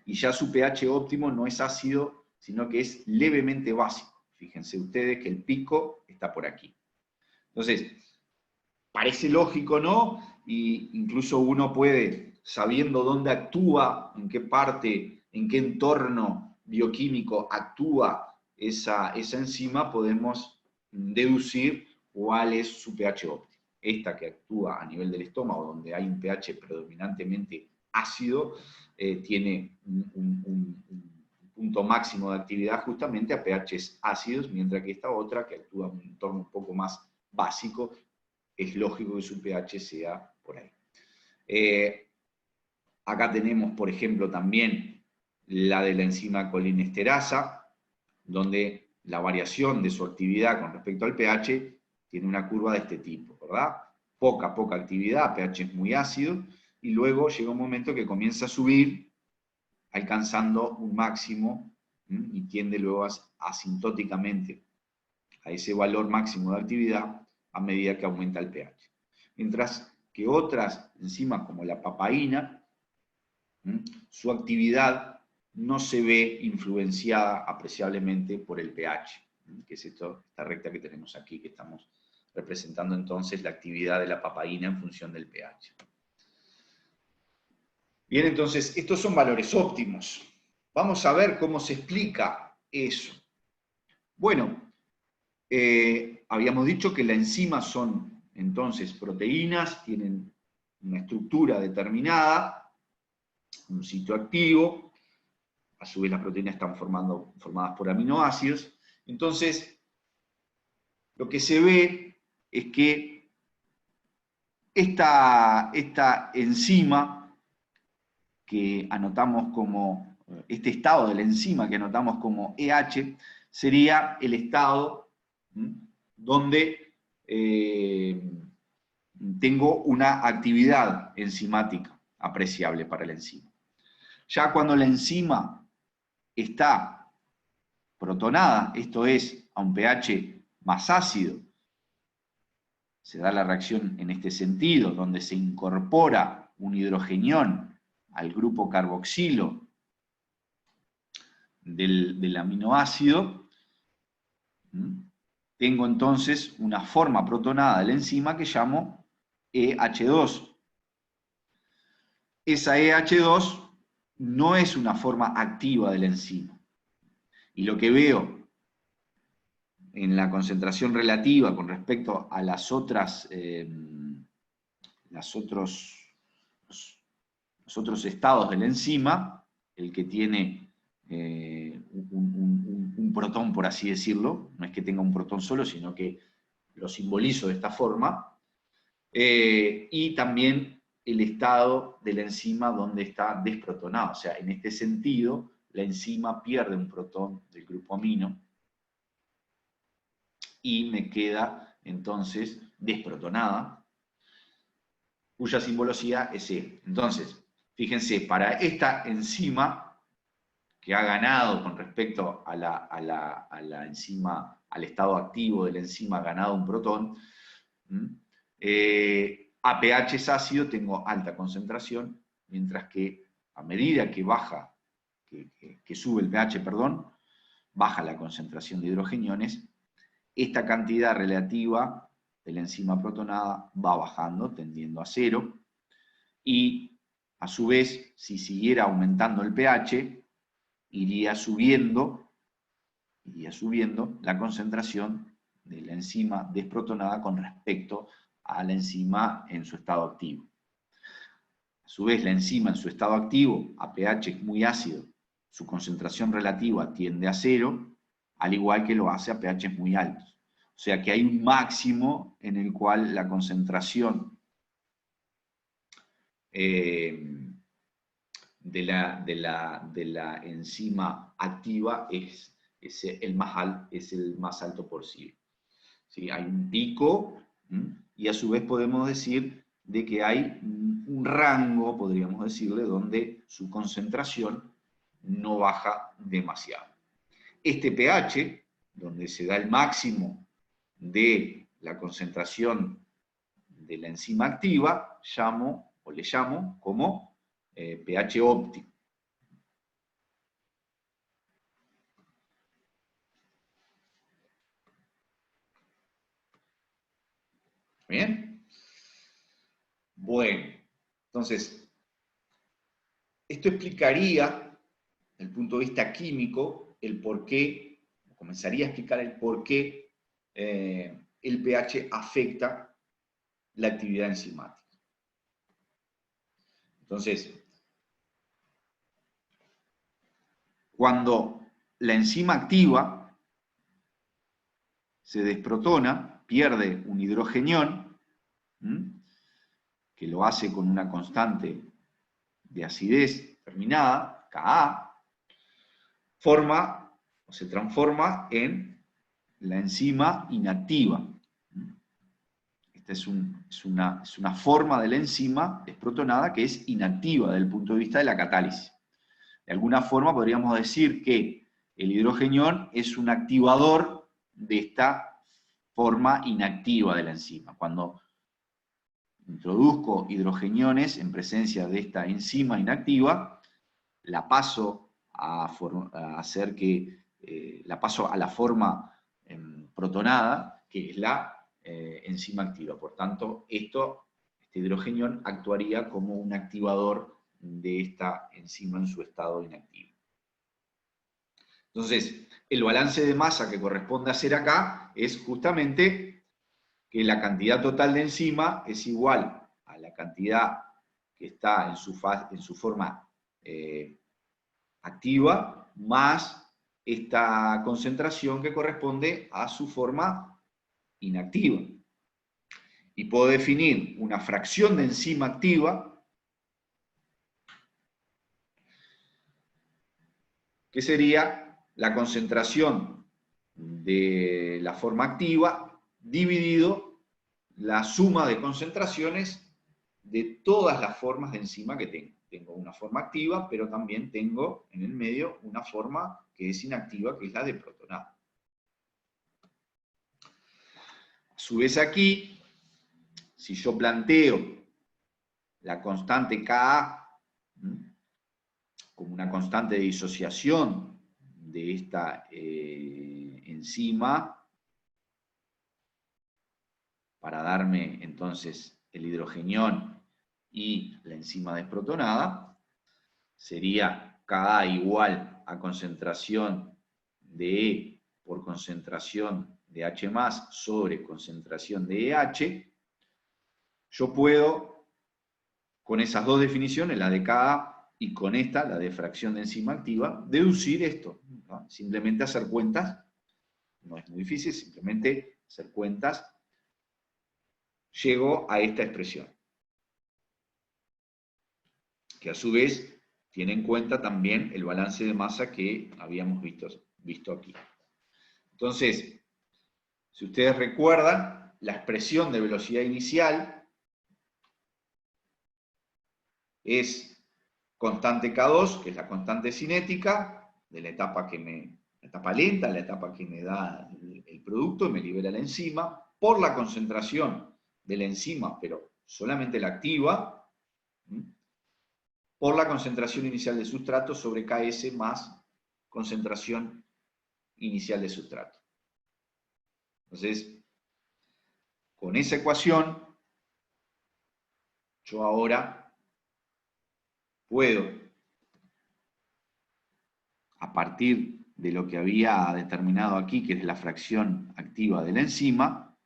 y ya su pH óptimo no es ácido, sino que es levemente básico. Fíjense ustedes que el pico está por aquí. Entonces, parece lógico, ¿no? Y incluso uno puede, sabiendo dónde actúa, en qué parte, en qué entorno bioquímico actúa esa enzima, podemos deducir cuál es su pH óptimo. Esta que actúa a nivel del estómago, donde hay un pH predominantemente ácido, tiene un punto máximo de actividad justamente a pHs ácidos, mientras que esta otra, que actúa en un entorno un poco más básico, es lógico que su pH sea por ahí. Acá tenemos, por ejemplo, también la de la enzima colinesterasa, donde la variación de su actividad con respecto al pH tiene una curva de este tipo, ¿verdad? poca actividad, pH es muy ácido, y luego llega un momento que comienza a subir, alcanzando un máximo, y tiende luego asintóticamente a ese valor máximo de actividad a medida que aumenta el pH. Mientras que otras enzimas como la papaína, su actividad no se ve influenciada apreciablemente por el pH, que es esta recta que tenemos aquí, que estamos representando entonces la actividad de la papaína en función del pH. Bien, entonces, estos son valores óptimos. Vamos a ver cómo se explica eso. Bueno, habíamos dicho que las enzimas son, entonces, proteínas, tienen una estructura determinada, un sitio activo, a su vez las proteínas están formadas por aminoácidos. Entonces, lo que se ve es que esta enzima que anotamos como, este estado de la enzima que anotamos como EH, sería el estado donde tengo una actividad enzimática apreciable para la enzima. Ya cuando la enzima está protonada, esto es, a un pH más ácido, se da la reacción en este sentido, donde se incorpora un hidrogenión al grupo carboxilo del aminoácido, tengo entonces una forma protonada de la enzima que llamo EH2. Esa EH2 no es una forma activa de la enzima. Y lo que veo en la concentración relativa con respecto a los otros estados de la enzima, el que tiene un protón, por así decirlo, no es que tenga un protón solo, sino que lo simbolizo de esta forma, y también el estado de la enzima donde está desprotonado. O sea, en este sentido, la enzima pierde un protón del grupo amino y me queda entonces desprotonada, cuya simbologia es E. Entonces, fíjense, para esta enzima que ha ganado con respecto a la enzima, al estado activo de la enzima, ha ganado un protón, a pH es ácido, tengo alta concentración, mientras que a medida que baja, que sube el pH, perdón, baja la concentración de hidrogeniones, esta cantidad relativa de la enzima protonada va bajando, tendiendo a cero, y a su vez, si siguiera aumentando el pH, iría subiendo la concentración de la enzima desprotonada con respecto a la enzima en su estado activo. A su vez, la enzima en su estado activo, a pH muy ácido, su concentración relativa tiende a cero, al igual que lo hace a pH muy altos. O sea que hay un máximo en el cual la concentración de la enzima activa es el más alto posible. ¿Sí? Hay un pico, y a su vez podemos decir de que hay un rango, podríamos decirle, donde su concentración no baja demasiado. Este pH, donde se da el máximo de la concentración de la enzima activa, le llamo como pH óptimo. ¿Bien? Bueno, entonces, esto explicaría, desde el punto de vista químico, el por qué, comenzaría a explicar el por qué el pH afecta la actividad enzimática. Entonces, cuando la enzima activa se desprotona, pierde un hidrogenión, que lo hace con una constante de acidez determinada, Ka, se transforma en la enzima inactiva. Este es un es una forma de la enzima desprotonada que es inactiva desde el punto de vista de la catálisis. De alguna forma podríamos decir que el hidrogenión es un activador de esta forma inactiva de la enzima. Cuando introduzco hidrogeniones en presencia de esta enzima inactiva, la paso a la forma protonada, que es la enzima activa. Por tanto, este hidrogenión actuaría como un activador de esta enzima en su estado inactivo. Entonces, el balance de masa que corresponde hacer acá es justamente que la cantidad total de enzima es igual a la cantidad que está en su forma activa, más esta concentración que corresponde a su forma inactiva. Y puedo definir una fracción de enzima activa, que sería la concentración de la forma activa dividido la suma de concentraciones de todas las formas de enzima que tengo. Tengo una forma activa, pero también tengo en el medio una forma que es inactiva, que es la de protonada. A su vez aquí, si yo planteo la constante Ka como una constante de disociación de esta enzima, para darme entonces el hidrogenión y la enzima desprotonada, sería Ka igual a concentración de E por concentración de H+, sobre concentración de EH. Yo puedo, con esas dos definiciones, la de Ka y con esta, la de fracción de enzima activa, deducir esto, ¿no? Simplemente hacer cuentas, no es muy difícil, simplemente hacer cuentas, llego a esta expresión, que a su vez tiene en cuenta también el balance de masa que habíamos visto aquí. Entonces, si ustedes recuerdan, la expresión de velocidad inicial es constante K2, que es la constante cinética de la etapa lenta, la etapa que me da el producto y me libera la enzima, por la concentración de la enzima, pero solamente la activa, por la concentración inicial de sustrato sobre Ks más concentración inicial de sustrato. Entonces, con esa ecuación, yo ahora puedo, a partir de lo que había determinado aquí, que es la fracción activa de la enzima,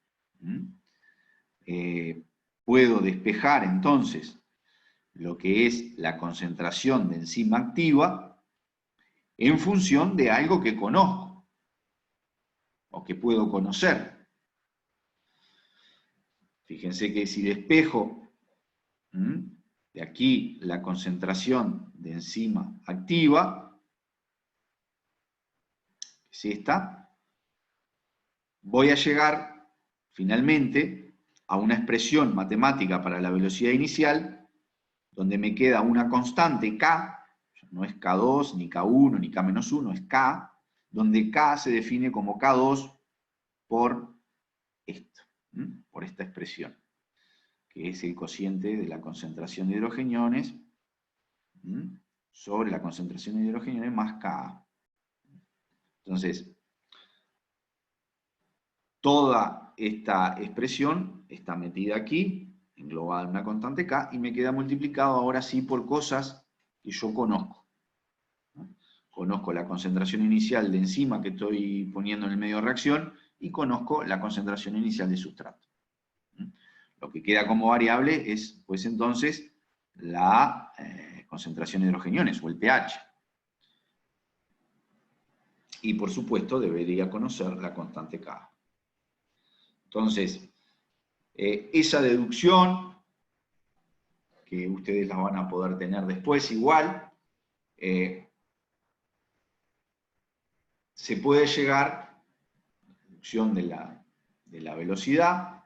puedo despejar entonces lo que es la concentración de enzima activa en función de algo que conozco o que puedo conocer. Fíjense que si despejo de aquí la concentración de enzima activa, que es esta, voy a llegar finalmente a una expresión matemática para la velocidad inicial donde me queda una constante K, no es K2, ni K1, ni K-1, es K, donde K se define como K2 por esto, por esta expresión, que es el cociente de la concentración de hidrogeniones sobre la concentración de hidrogeniones más Ka. Entonces, toda esta expresión está metida aquí, englobada en una constante K, y me queda multiplicado ahora sí por cosas que yo conozco. Conozco la concentración inicial de enzima que estoy poniendo en el medio de reacción y conozco la concentración inicial de sustrato. Lo que queda como variable es, pues entonces, la concentración de hidrogeniones, o el pH. Y por supuesto debería conocer la constante K. Entonces, esa deducción, que ustedes la van a poder tener después igual, se puede llegar, deducción de la velocidad,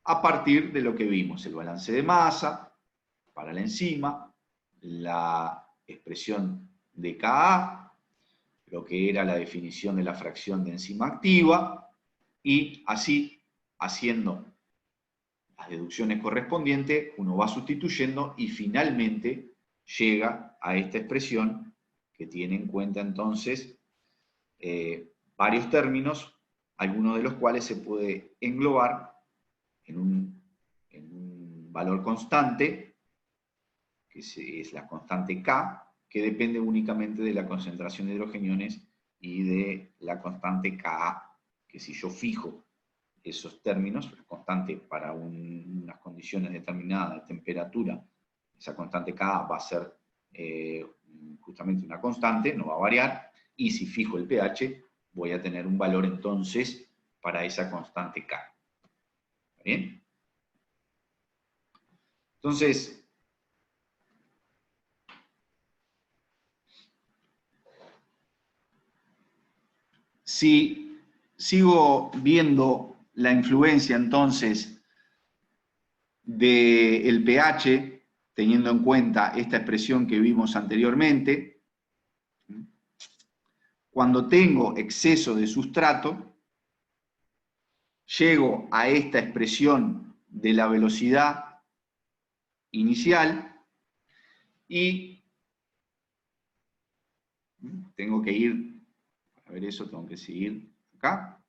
a partir de lo que vimos, el balance de masa para la enzima, la expresión de Ka, lo que era la definición de la fracción de enzima activa, y así, haciendo las deducciones correspondientes, uno va sustituyendo y finalmente llega a esta expresión que tiene en cuenta entonces varios términos, algunos de los cuales se puede englobar en un valor constante, que es la constante K, que depende únicamente de la concentración de hidrogeniones y de la constante Ka, que si yo fijo esos términos, la constante para unas condiciones determinadas de temperatura, esa constante Ka va a ser justamente una constante, no va a variar, y si fijo el pH, voy a tener un valor entonces para esa constante K. ¿Está bien? Entonces, si sigo viendo la influencia entonces del pH, teniendo en cuenta esta expresión que vimos anteriormente, cuando tengo exceso de sustrato, llego a esta expresión de la velocidad inicial y tengo que ir, para ver eso tengo que seguir acá,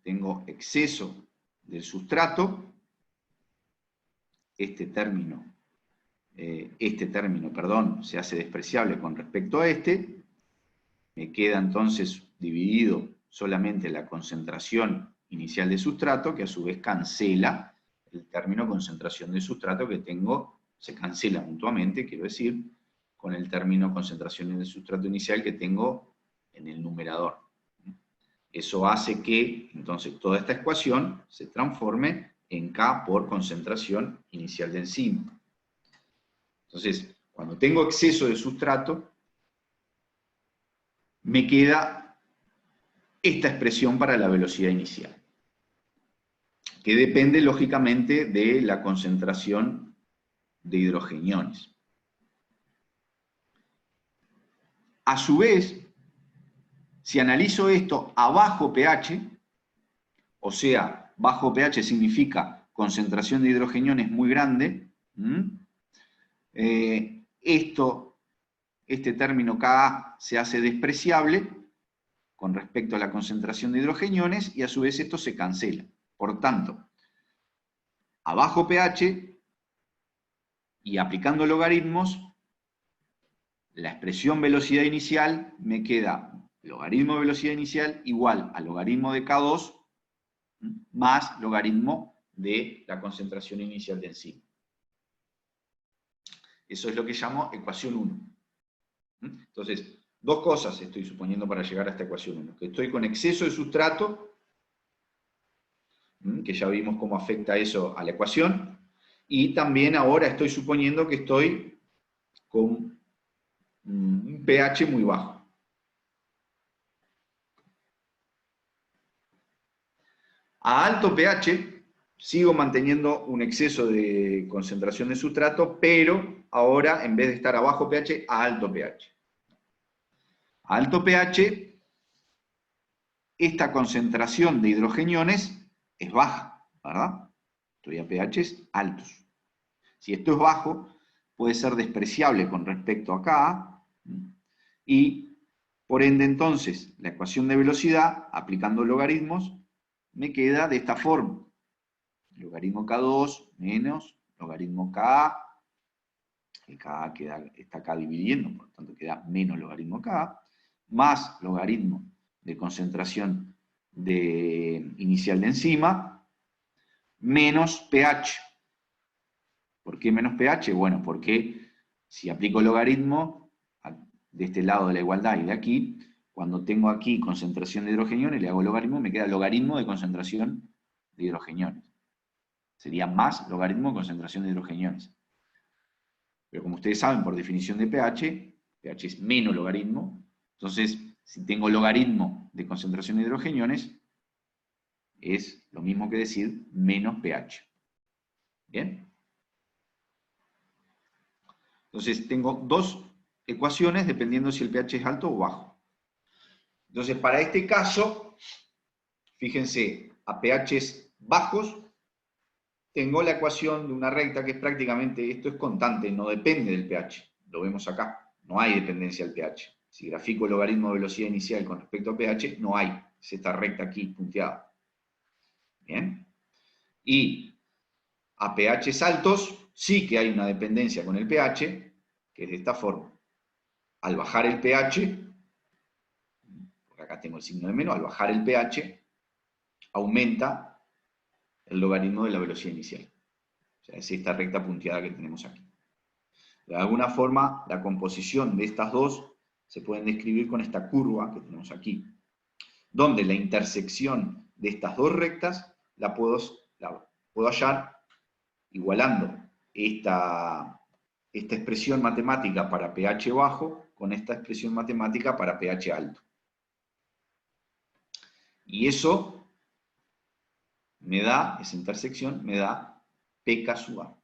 tengo exceso del sustrato, este término, se hace despreciable con respecto a este, me queda entonces dividido solamente la concentración inicial de sustrato, que a su vez cancela el término concentración de sustrato que tengo, se cancela mutuamente, quiero decir, con el término concentración de sustrato inicial que tengo en el numerador. Eso hace que, entonces, toda esta ecuación se transforme en K por concentración inicial de enzima. Entonces, cuando tengo exceso de sustrato, me queda esta expresión para la velocidad inicial, que depende, lógicamente, de la concentración de hidrogeniones. A su vez, si analizo esto a bajo pH, o sea, bajo pH significa concentración de hidrogeniones muy grande, este término Ka se hace despreciable con respecto a la concentración de hidrogeniones y a su vez esto se cancela. Por tanto, a bajo pH y aplicando logaritmos, la expresión velocidad inicial me queda logaritmo de velocidad inicial igual a logaritmo de K2 más logaritmo de la concentración inicial de enzima. Eso es lo que llamo ecuación 1. Entonces, dos cosas estoy suponiendo para llegar a esta ecuación 1. Que estoy con exceso de sustrato, que ya vimos cómo afecta eso a la ecuación, y también ahora estoy suponiendo que estoy con un pH muy bajo. A alto pH sigo manteniendo un exceso de concentración de sustrato, pero ahora en vez de estar a bajo pH, a alto pH. A alto pH, esta concentración de hidrogeniones es baja, ¿verdad? Estoy a pHs altos. Si esto es bajo, puede ser despreciable con respecto a K, y por ende entonces la ecuación de velocidad, aplicando logaritmos, me queda de esta forma. Logaritmo K2 menos logaritmo Ka, el Ka está acá dividiendo, por lo tanto queda menos logaritmo K, más logaritmo de concentración inicial de enzima, menos pH. ¿Por qué menos pH? Bueno, porque si aplico logaritmo de este lado de la igualdad y de aquí, cuando tengo aquí concentración de hidrogeniones, le hago logaritmo, me queda logaritmo de concentración de hidrogeniones. Sería más logaritmo de concentración de hidrogeniones. Pero como ustedes saben, por definición de pH, pH es menos logaritmo. Entonces, si tengo logaritmo de concentración de hidrogeniones, es lo mismo que decir menos pH. ¿Bien? Entonces tengo dos ecuaciones dependiendo si el pH es alto o bajo. Entonces para este caso, fíjense, a pHs bajos, tengo la ecuación de una recta que es prácticamente, esto es constante, no depende del pH. Lo vemos acá, no hay dependencia del pH. Si grafico el logaritmo de velocidad inicial con respecto a pH, no hay, es esta recta aquí punteada. ¿Bien? Y a pHs altos sí que hay una dependencia con el pH, que es de esta forma. Al bajar el pH, porque acá tengo el signo de menos, al bajar el pH, aumenta el logaritmo de la velocidad inicial. O sea, es esta recta punteada que tenemos aquí. De alguna forma, la composición de estas dos se pueden describir con esta curva que tenemos aquí, donde la intersección de estas dos rectas la puedo hallar igualando esta expresión matemática para pH bajo con esta expresión matemática para pH alto. Y eso me da, esa intersección me da pK sub A.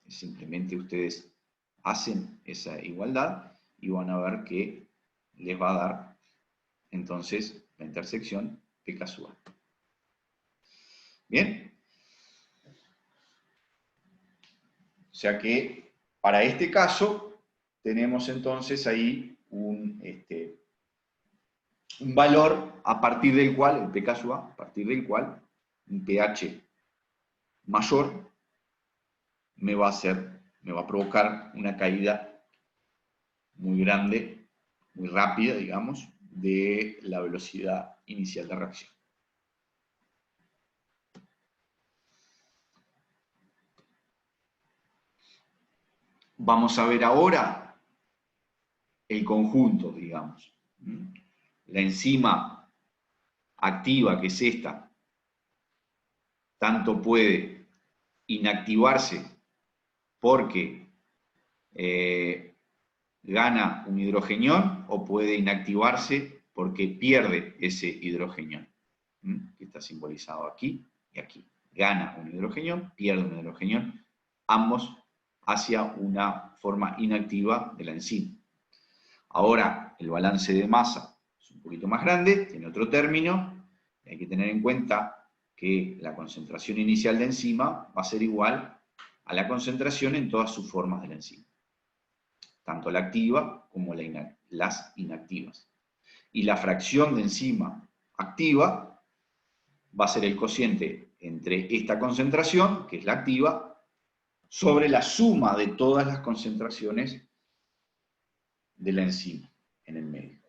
Simplemente ustedes hacen esa igualdad y van a ver que les va a dar entonces la intersección pK sub A. ¿Bien? O sea que para este caso tenemos entonces ahí un valor a partir del cual, el pK sub A, a partir del cual un pH mayor me va a provocar una caída muy grande, muy rápida, digamos, de la velocidad inicial de reacción. Vamos a ver ahora el conjunto, digamos. La enzima activa, que es esta, tanto puede inactivarse porque gana un hidrogenión o puede inactivarse porque pierde ese hidrogenión, que está simbolizado aquí y aquí. Gana un hidrogenión, pierde un hidrogenión, ambos hacia una forma inactiva de la enzima. Ahora, el balance de masa es un poquito más grande, tiene otro término, y hay que tener en cuenta que la concentración inicial de enzima va a ser igual a la concentración en todas sus formas de la enzima, tanto la activa como las inactivas. Y la fracción de enzima activa va a ser el cociente entre esta concentración, que es la activa, sobre la suma de todas las concentraciones de la enzima en el medio.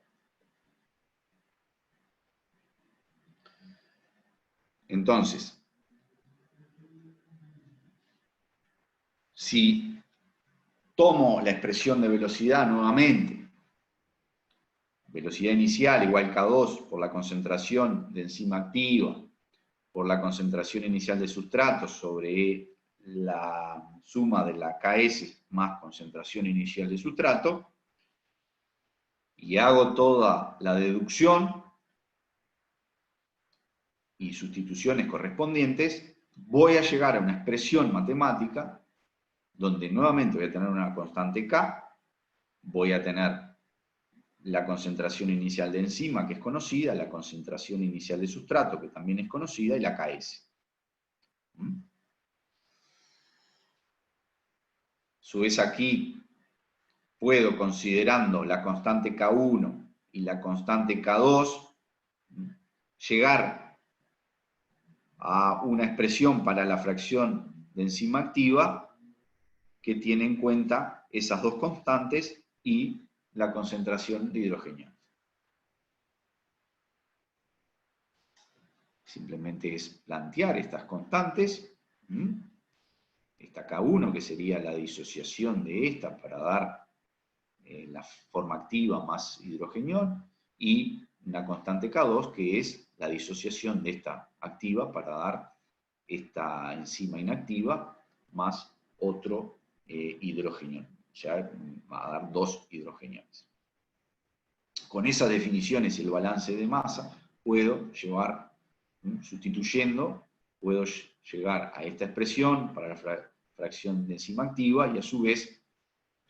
Entonces, si tomo la expresión de velocidad nuevamente, velocidad inicial igual K2 por la concentración de enzima activa, por la concentración inicial de sustrato sobre la suma de la KS más concentración inicial de sustrato, y hago toda la deducción y sustituciones correspondientes, voy a llegar a una expresión matemática donde nuevamente voy a tener una constante K, voy a tener la concentración inicial de enzima, que es conocida, la concentración inicial de sustrato, que también es conocida, y la KS. A su vez aquí puedo, considerando la constante K1 y la constante K2, llegar a una expresión para la fracción de enzima activa que tiene en cuenta esas dos constantes y la concentración de hidrogenio. Simplemente es plantear estas constantes, esta K1 que sería la disociación de esta para dar la forma activa más hidrogenión, y una constante K2 que es la disociación de esta activa para dar esta enzima inactiva más otro hidrogenión. Ya va a dar dos hidrogeniones. Con esas definiciones y el balance de masa puedo llevar Sustituyendo, puedo llegar a esta expresión para la fracción de enzima activa y a su vez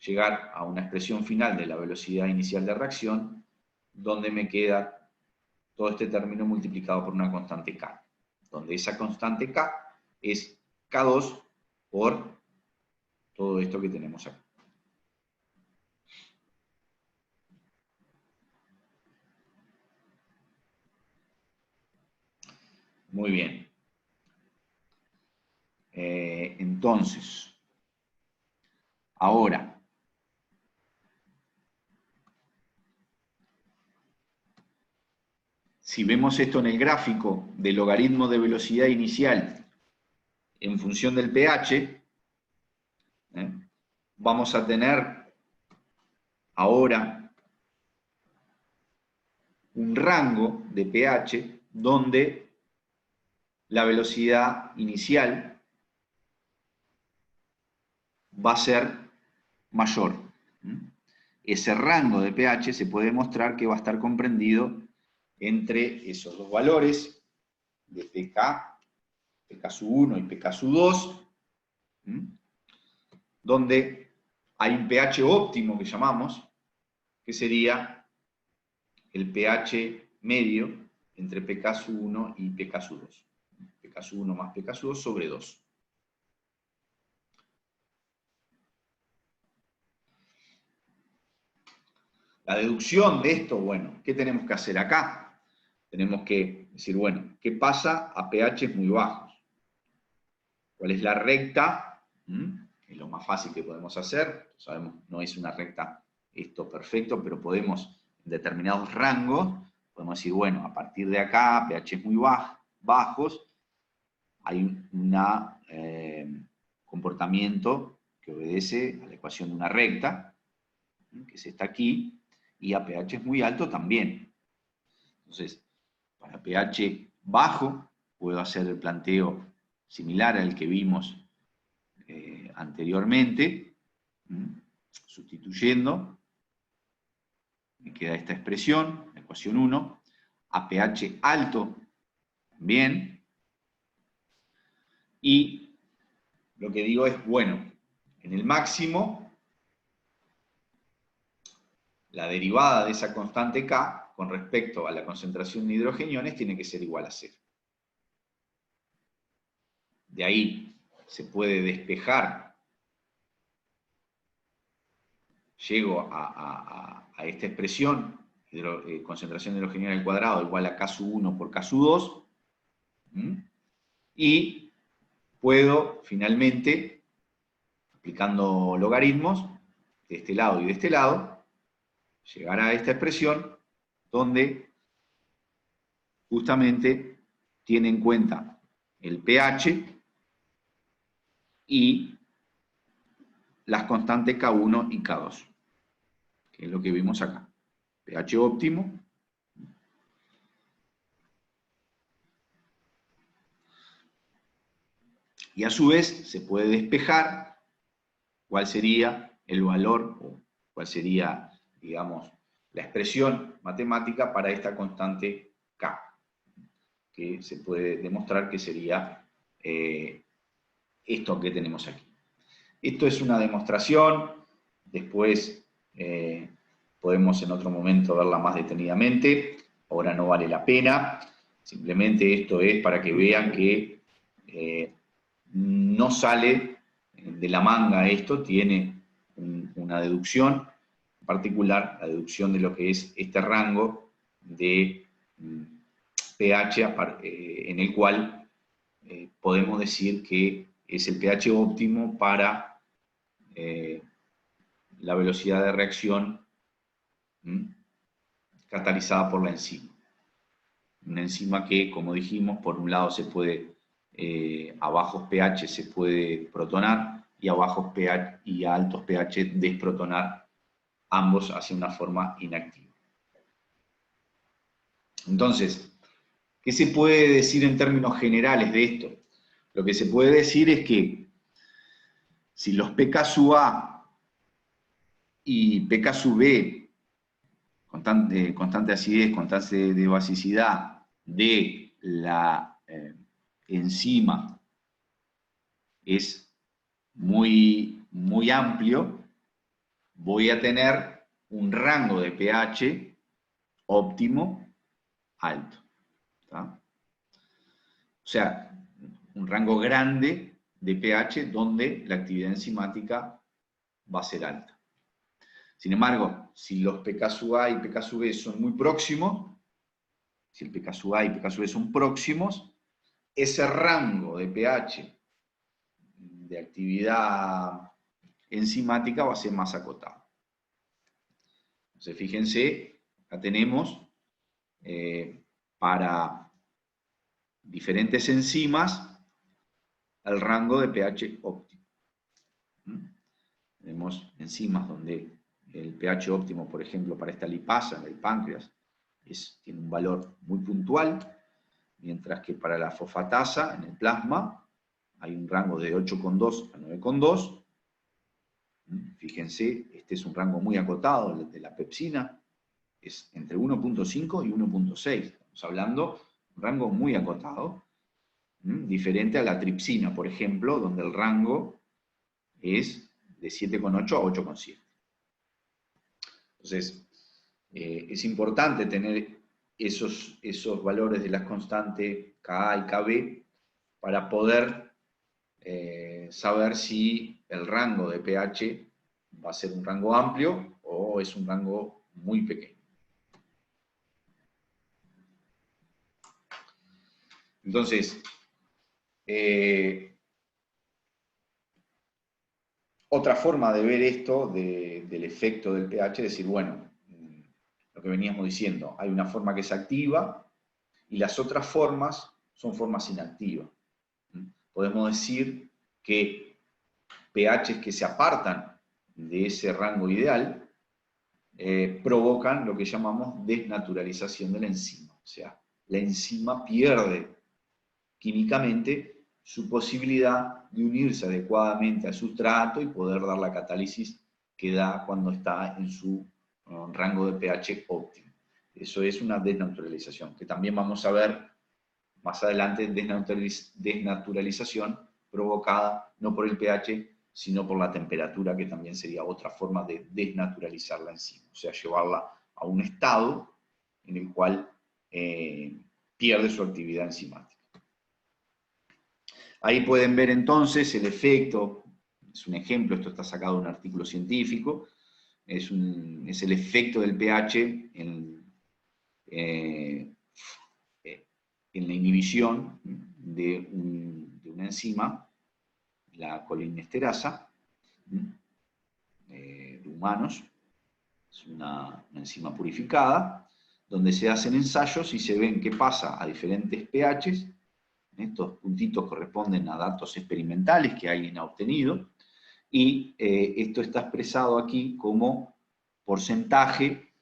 llegar a una expresión final de la velocidad inicial de reacción, donde me queda todo este término multiplicado por una constante K, donde esa constante K es K2 por todo esto que tenemos aquí. Muy bien. Entonces, ahora, si vemos esto en el gráfico del logaritmo de velocidad inicial en función del pH, vamos a tener ahora un rango de pH donde la velocidad inicial va a ser mayor. Ese rango de pH se puede demostrar que va a estar comprendido entre esos dos valores de pK, pK1 y pK2, donde hay un pH óptimo que llamamos, que sería el pH medio entre pK1 y pK2. pK1 más pK2 sobre 2. La deducción de esto, bueno, ¿qué tenemos que hacer acá? Tenemos que decir, bueno, ¿qué pasa a pHs muy bajos? ¿Cuál es la recta? Es lo más fácil que podemos hacer. Sabemos, no es una recta esto perfecto, pero podemos, en determinados rangos, podemos decir, bueno, a partir de acá, pHs muy bajos, hay un comportamiento que obedece a la ecuación de una recta, que es esta aquí, y a pH muy alto también. Entonces, para pH bajo, puedo hacer el planteo similar al que vimos anteriormente, sustituyendo, me queda esta expresión, la ecuación 1, a pH alto también, y lo que digo es, bueno, en el máximo, la derivada de esa constante K con respecto a la concentración de hidrogeniones tiene que ser igual a 0. De ahí se puede despejar, llego a esta expresión, concentración de hidrogeniones al cuadrado igual a K1 por K2, y puedo finalmente, aplicando logaritmos de este lado y de este lado, llegar a esta expresión donde justamente tiene en cuenta el pH y las constantes K1 y K2, que es lo que vimos acá. pH óptimo, y a su vez se puede despejar cuál sería el valor, o cuál sería, digamos, la expresión matemática para esta constante K, que se puede demostrar que sería esto que tenemos aquí. Esto es una demostración, después podemos en otro momento verla más detenidamente, ahora no vale la pena, simplemente esto es para que vean que no sale de la manga esto, tiene una deducción, en particular la deducción de lo que es este rango de pH en el cual podemos decir que es el pH óptimo para la velocidad de reacción catalizada por la enzima. Una enzima que, como dijimos, por un lado se puede, a bajos pH se puede protonar y a bajos pH y a altos pH desprotonar, ambos hacia una forma inactiva. Entonces, ¿qué se puede decir en términos generales de esto? Lo que se puede decir es que si los pK sub A y pK sub B, constante de acidez, constante de basicidad de la enzima es muy, muy amplio, voy a tener un rango de pH óptimo alto. ¿Tá? O sea, un rango grande de pH donde la actividad enzimática va a ser alta. Sin embargo, si los pK sub A y pK sub B son muy próximos, si el pK sub A y pK sub B son próximos, ese rango de pH de actividad enzimática va a ser más acotado. Entonces, fíjense, acá tenemos para diferentes enzimas el rango de pH óptimo. Tenemos enzimas donde el pH óptimo, por ejemplo, para esta lipasa, el páncreas, tiene un valor muy puntual, mientras que para la fosfatasa, en el plasma, hay un rango de 8,2 a 9,2. Fíjense, este es un rango muy acotado, el de la pepsina, es entre 1,5 y 1,6. Estamos hablando de un rango muy acotado, diferente a la tripsina, por ejemplo, donde el rango es de 7,8 a 8,7. Entonces, es importante tener esos valores de las constantes Ka y Kb para poder saber si el rango de pH va a ser un rango amplio o es un rango muy pequeño. Entonces, otra forma de ver esto del efecto del pH es decir, bueno, lo que veníamos diciendo, hay una forma que es activa y las otras formas son formas inactivas. Podemos decir que pHs que se apartan de ese rango ideal provocan lo que llamamos desnaturalización de la enzima. O sea, la enzima pierde químicamente su posibilidad de unirse adecuadamente al sustrato y poder dar la catálisis que da cuando está en su rango de pH óptimo. Eso es una desnaturalización, que también vamos a ver más adelante, desnaturalización provocada no por el pH, sino por la temperatura, que también sería otra forma de desnaturalizar la enzima, o sea, llevarla a un estado en el cual pierde su actividad enzimática. Ahí pueden ver entonces el efecto, es un ejemplo, esto está sacado de un artículo científico, es el efecto del pH en la inhibición de una enzima, la colinesterasa, de humanos, es una enzima purificada, donde se hacen ensayos y se ven qué pasa a diferentes pHs. Estos puntitos corresponden a datos experimentales que alguien ha obtenido, y esto está expresado aquí como porcentaje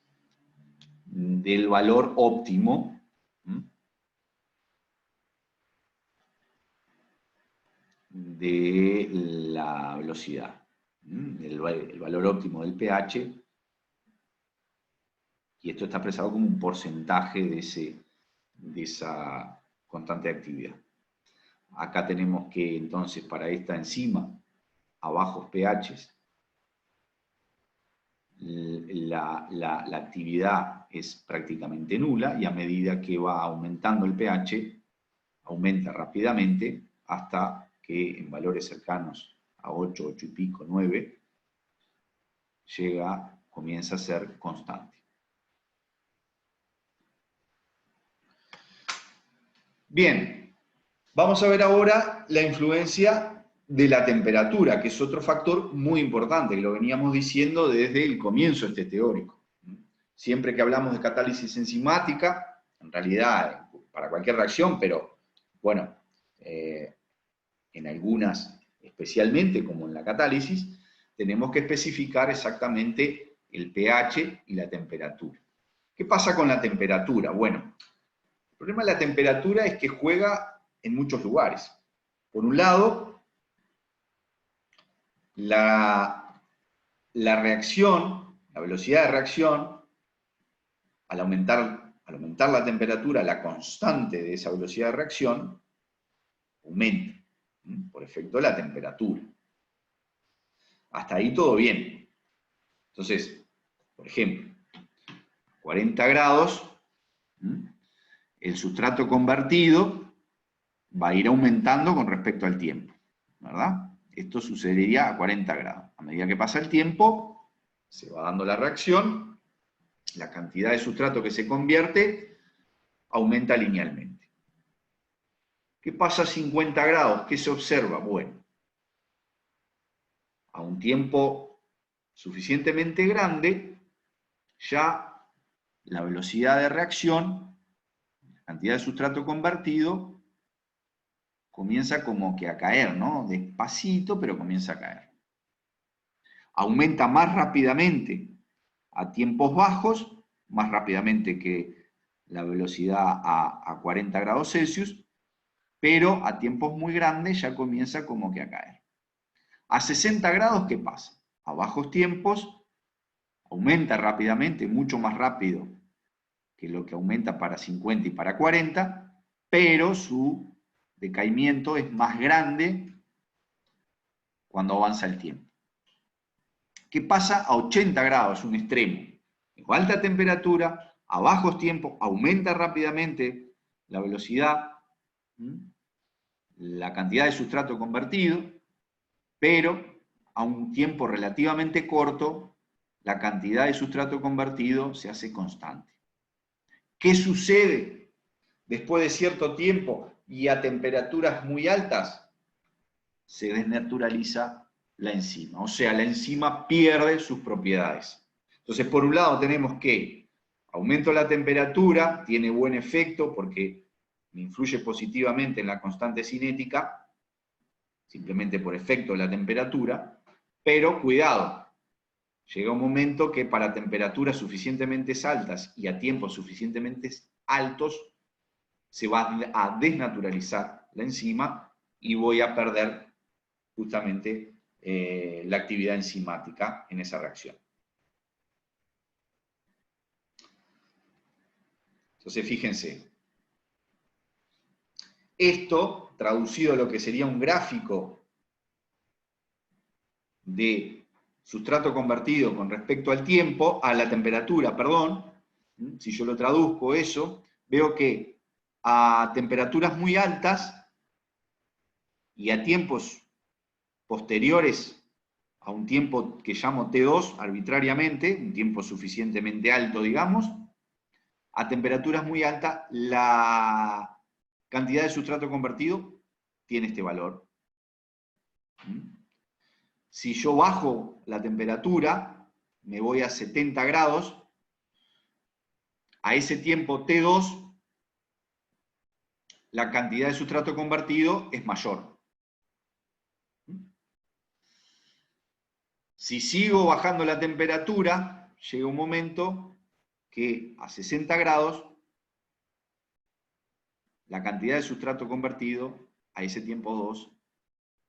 del valor óptimo de la velocidad, el valor óptimo del pH, y esto está expresado como un porcentaje de esa constante de actividad. Acá tenemos que entonces para esta enzima a bajos pHs la actividad es prácticamente nula, y a medida que va aumentando el pH aumenta rápidamente hasta que en valores cercanos a 8, 8 y pico, 9 comienza a ser constante. Bien, vamos a ver ahora la influencia de la temperatura, que es otro factor muy importante, que lo veníamos diciendo desde el comienzo de este teórico. Siempre que hablamos de catálisis enzimática, en realidad para cualquier reacción, pero bueno, en algunas especialmente, como en la catálisis, tenemos que especificar exactamente el pH y la temperatura. ¿Qué pasa con la temperatura? Bueno, el problema de la temperatura es que juega en muchos lugares. Por un lado, la reacción, la velocidad de reacción, al aumentar Al aumentar la temperatura, la constante de esa velocidad de reacción aumenta, por efecto de la temperatura. Hasta ahí todo bien. Entonces, por ejemplo, 40 grados, el sustrato convertido va a ir aumentando con respecto al tiempo, ¿verdad? Esto sucedería a 40 grados. A medida que pasa el tiempo, se va dando la reacción, la cantidad de sustrato que se convierte aumenta linealmente. ¿Qué pasa a 50 grados? ¿Qué se observa? Bueno, a un tiempo suficientemente grande, ya la velocidad de reacción, la cantidad de sustrato convertido, comienza como que a caer, ¿no? Despacito, pero comienza a caer. Aumenta más rápidamente a tiempos bajos, más rápidamente que la velocidad a 40 grados Celsius, pero a tiempos muy grandes ya comienza como que a caer. A 60 grados, ¿qué pasa? A bajos tiempos, aumenta rápidamente, mucho más rápido que lo que aumenta para 50 y para 40, pero su decaimiento es más grande cuando avanza el tiempo. ¿Qué pasa a 80 grados? Un extremo. En alta temperatura, a bajos tiempos, aumenta rápidamente la velocidad, la cantidad de sustrato convertido, pero a un tiempo relativamente corto, la cantidad de sustrato convertido se hace constante. ¿Qué sucede después de cierto tiempo y a temperaturas muy altas? Se desnaturaliza la enzima, o sea, la enzima pierde sus propiedades. Entonces, por un lado tenemos que aumento la temperatura, tiene buen efecto porque me influye positivamente en la constante cinética, simplemente por efecto de la temperatura, pero cuidado, llega un momento que para temperaturas suficientemente altas y a tiempos suficientemente altos se va a desnaturalizar la enzima y voy a perder justamente la actividad enzimática en esa reacción. Entonces, fíjense, esto traducido a lo que sería un gráfico de sustrato convertido con respecto al tiempo, a la temperatura, perdón, si yo lo traduzco eso, veo que a temperaturas muy altas y a tiempos posteriores a un tiempo que llamo T2 arbitrariamente, un tiempo suficientemente alto, digamos, a temperaturas muy altas, la cantidad de sustrato convertido tiene este valor. Si yo bajo la temperatura, me voy a 70 grados, a ese tiempo T2, la cantidad de sustrato convertido es mayor. Si sigo bajando la temperatura, llega un momento que a 60 grados, la cantidad de sustrato convertido a ese tiempo 2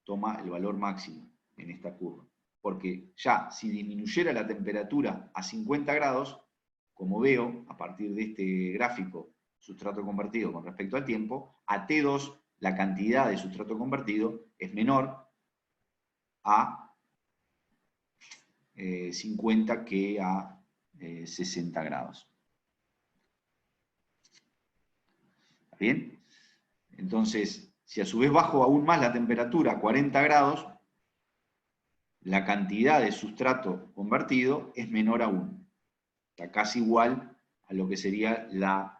toma el valor máximo en esta curva. Porque ya, si disminuyera la temperatura a 50 grados, como veo a partir de este gráfico, sustrato convertido con respecto al tiempo, a T2 la cantidad de sustrato convertido es menor a 50 que a 60 grados. ¿Está bien? Entonces, si a su vez bajo aún más la temperatura a 40 grados, la cantidad de sustrato convertido es menor aún. Está casi igual a lo que sería la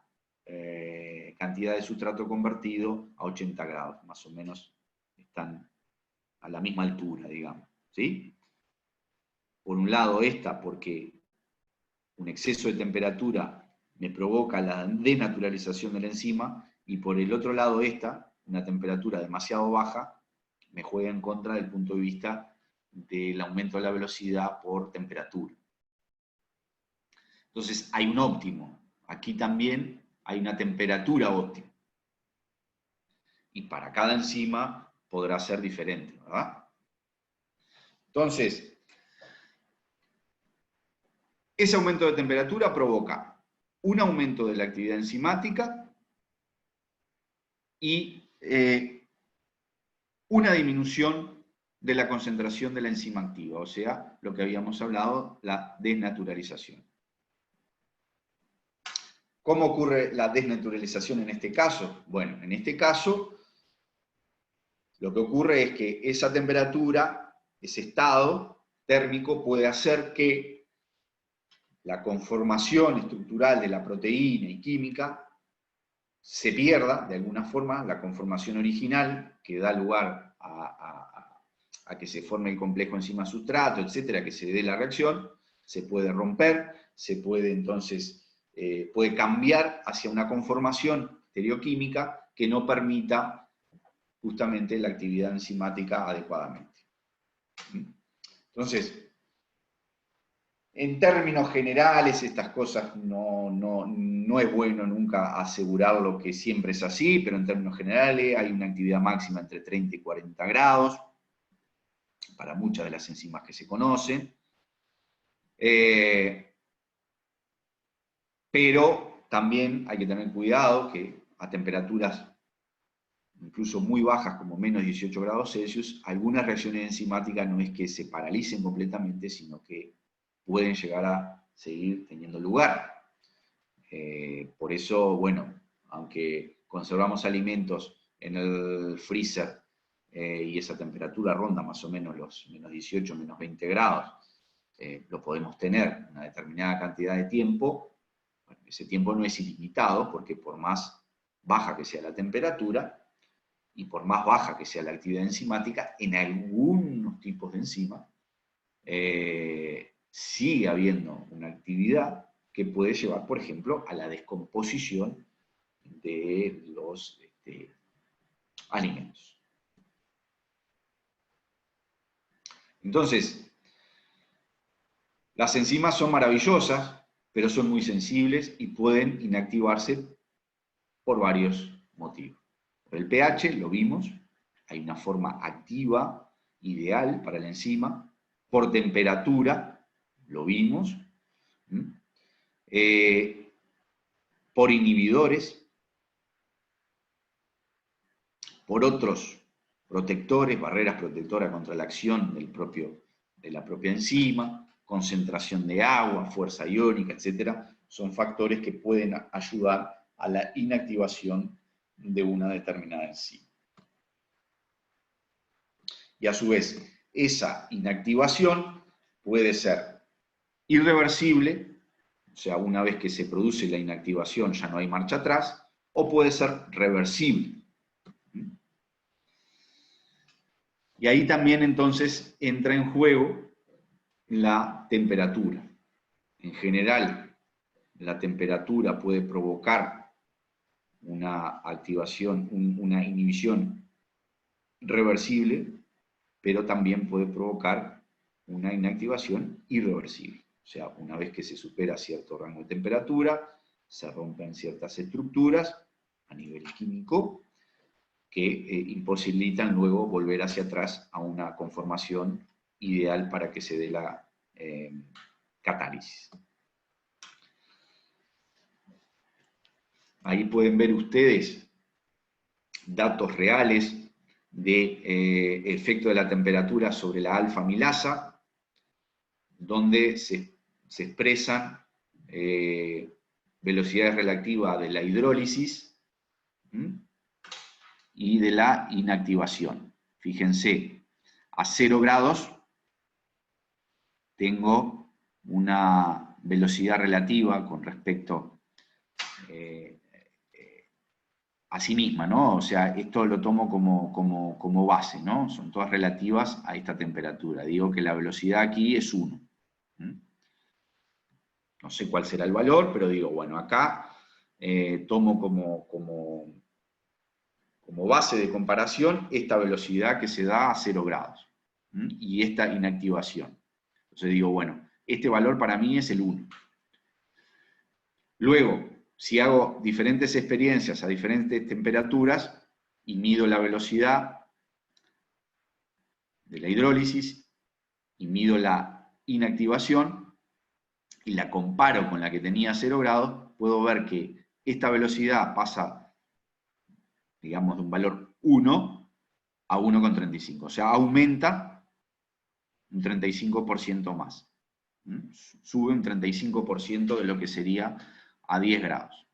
cantidad de sustrato convertido a 80 grados. Más o menos están a la misma altura, digamos. ¿Sí? Por un lado esta, porque un exceso de temperatura me provoca la desnaturalización de la enzima, y por el otro lado esta, una temperatura demasiado baja, me juega en contra del punto de vista del aumento de la velocidad por temperatura. Entonces hay un óptimo. Aquí también hay una temperatura óptima. Y para cada enzima podrá ser diferente, ¿verdad? Entonces, ese aumento de temperatura provoca un aumento de la actividad enzimática y una disminución de la concentración de la enzima activa, o sea, lo que habíamos hablado, la desnaturalización. ¿Cómo ocurre la desnaturalización en este caso? Bueno, en este caso, lo que ocurre es que esa temperatura, ese estado térmico puede hacer que la conformación estructural de la proteína y química se pierda, de alguna forma, la conformación original que da lugar a que se forme el complejo enzima-sustrato, etcétera, que se dé la reacción, se puede romper, se puede entonces, puede cambiar hacia una conformación estereoquímica que no permita justamente la actividad enzimática adecuadamente. Entonces, en términos generales, estas cosas no es bueno nunca asegurar lo que siempre es así, pero en términos generales hay una actividad máxima entre 30 y 40 grados para muchas de las enzimas que se conocen. Pero también hay que tener cuidado que a temperaturas incluso muy bajas, como menos 18 grados Celsius, algunas reacciones enzimáticas no es que se paralicen completamente, sino que pueden llegar a seguir teniendo lugar. Por eso, bueno, aunque conservamos alimentos en el freezer y esa temperatura ronda más o menos los menos 18, menos 20 grados, lo podemos tener una determinada cantidad de tiempo. Bueno, ese tiempo no es ilimitado, porque por más baja que sea la temperatura, y por más baja que sea la actividad enzimática, en algunos tipos de enzima sigue habiendo una actividad que puede llevar, por ejemplo, a la descomposición de los alimentos. Entonces, las enzimas son maravillosas, pero son muy sensibles y pueden inactivarse por varios motivos. Por el pH, lo vimos, hay una forma activa ideal para la enzima. Por temperatura, lo vimos. Por inhibidores, por otros protectores, barreras protectoras contra la acción de la propia enzima, concentración de agua, fuerza iónica, etc. Son factores que pueden ayudar a la inactivación de una determinada enzima. Y a su vez, esa inactivación puede ser irreversible, o sea, una vez que se produce la inactivación ya no hay marcha atrás, o puede ser reversible. Y ahí también entonces entra en juego la temperatura. En general, la temperatura puede provocar una activación, una inhibición reversible, pero también puede provocar una inactivación irreversible. O sea, una vez que se supera cierto rango de temperatura, se rompen ciertas estructuras a nivel químico que imposibilitan luego volver hacia atrás a una conformación ideal para que se dé la catálisis. Ahí pueden ver ustedes datos reales de efecto de la temperatura sobre la alfa-amilasa, donde se expresan velocidades relativas de la hidrólisis y de la inactivación. Fíjense, a 0 grados tengo una velocidad relativa con respecto a sí misma, ¿no? O sea, esto lo tomo como base, ¿no? Son todas relativas a esta temperatura. Digo que la velocidad aquí es 1. No sé cuál será el valor, pero digo, bueno, acá tomo como base de comparación esta velocidad que se da a 0 grados y esta inactivación. Entonces digo, bueno, este valor para mí es el 1. Luego, si hago diferentes experiencias a diferentes temperaturas y mido la velocidad de la hidrólisis y mido la inactivación, y la comparo con la que tenía a 0 grados, puedo ver que esta velocidad pasa, digamos, de un valor 1 a 1,35. O sea, aumenta un 35% más. Sube un 35% de lo que sería a 10 grados.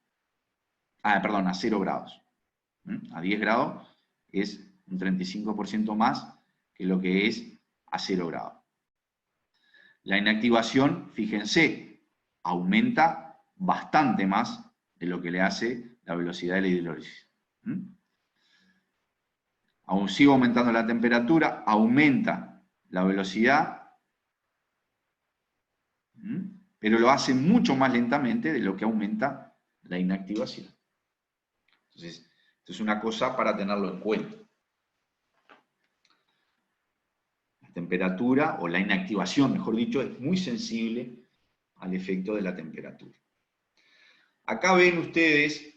Perdón, a 0 grados. A 10 grados es un 35% más que lo que es a 0 grados. La inactivación, fíjense, aumenta bastante más de lo que le hace la velocidad de la hidrólisis. Aún sigue aumentando la temperatura, aumenta la velocidad, pero lo hace mucho más lentamente de lo que aumenta la inactivación. Entonces, esto es una cosa para tenerlo en cuenta. La temperatura, o la inactivación, mejor dicho, es muy sensible al efecto de la temperatura. Acá ven ustedes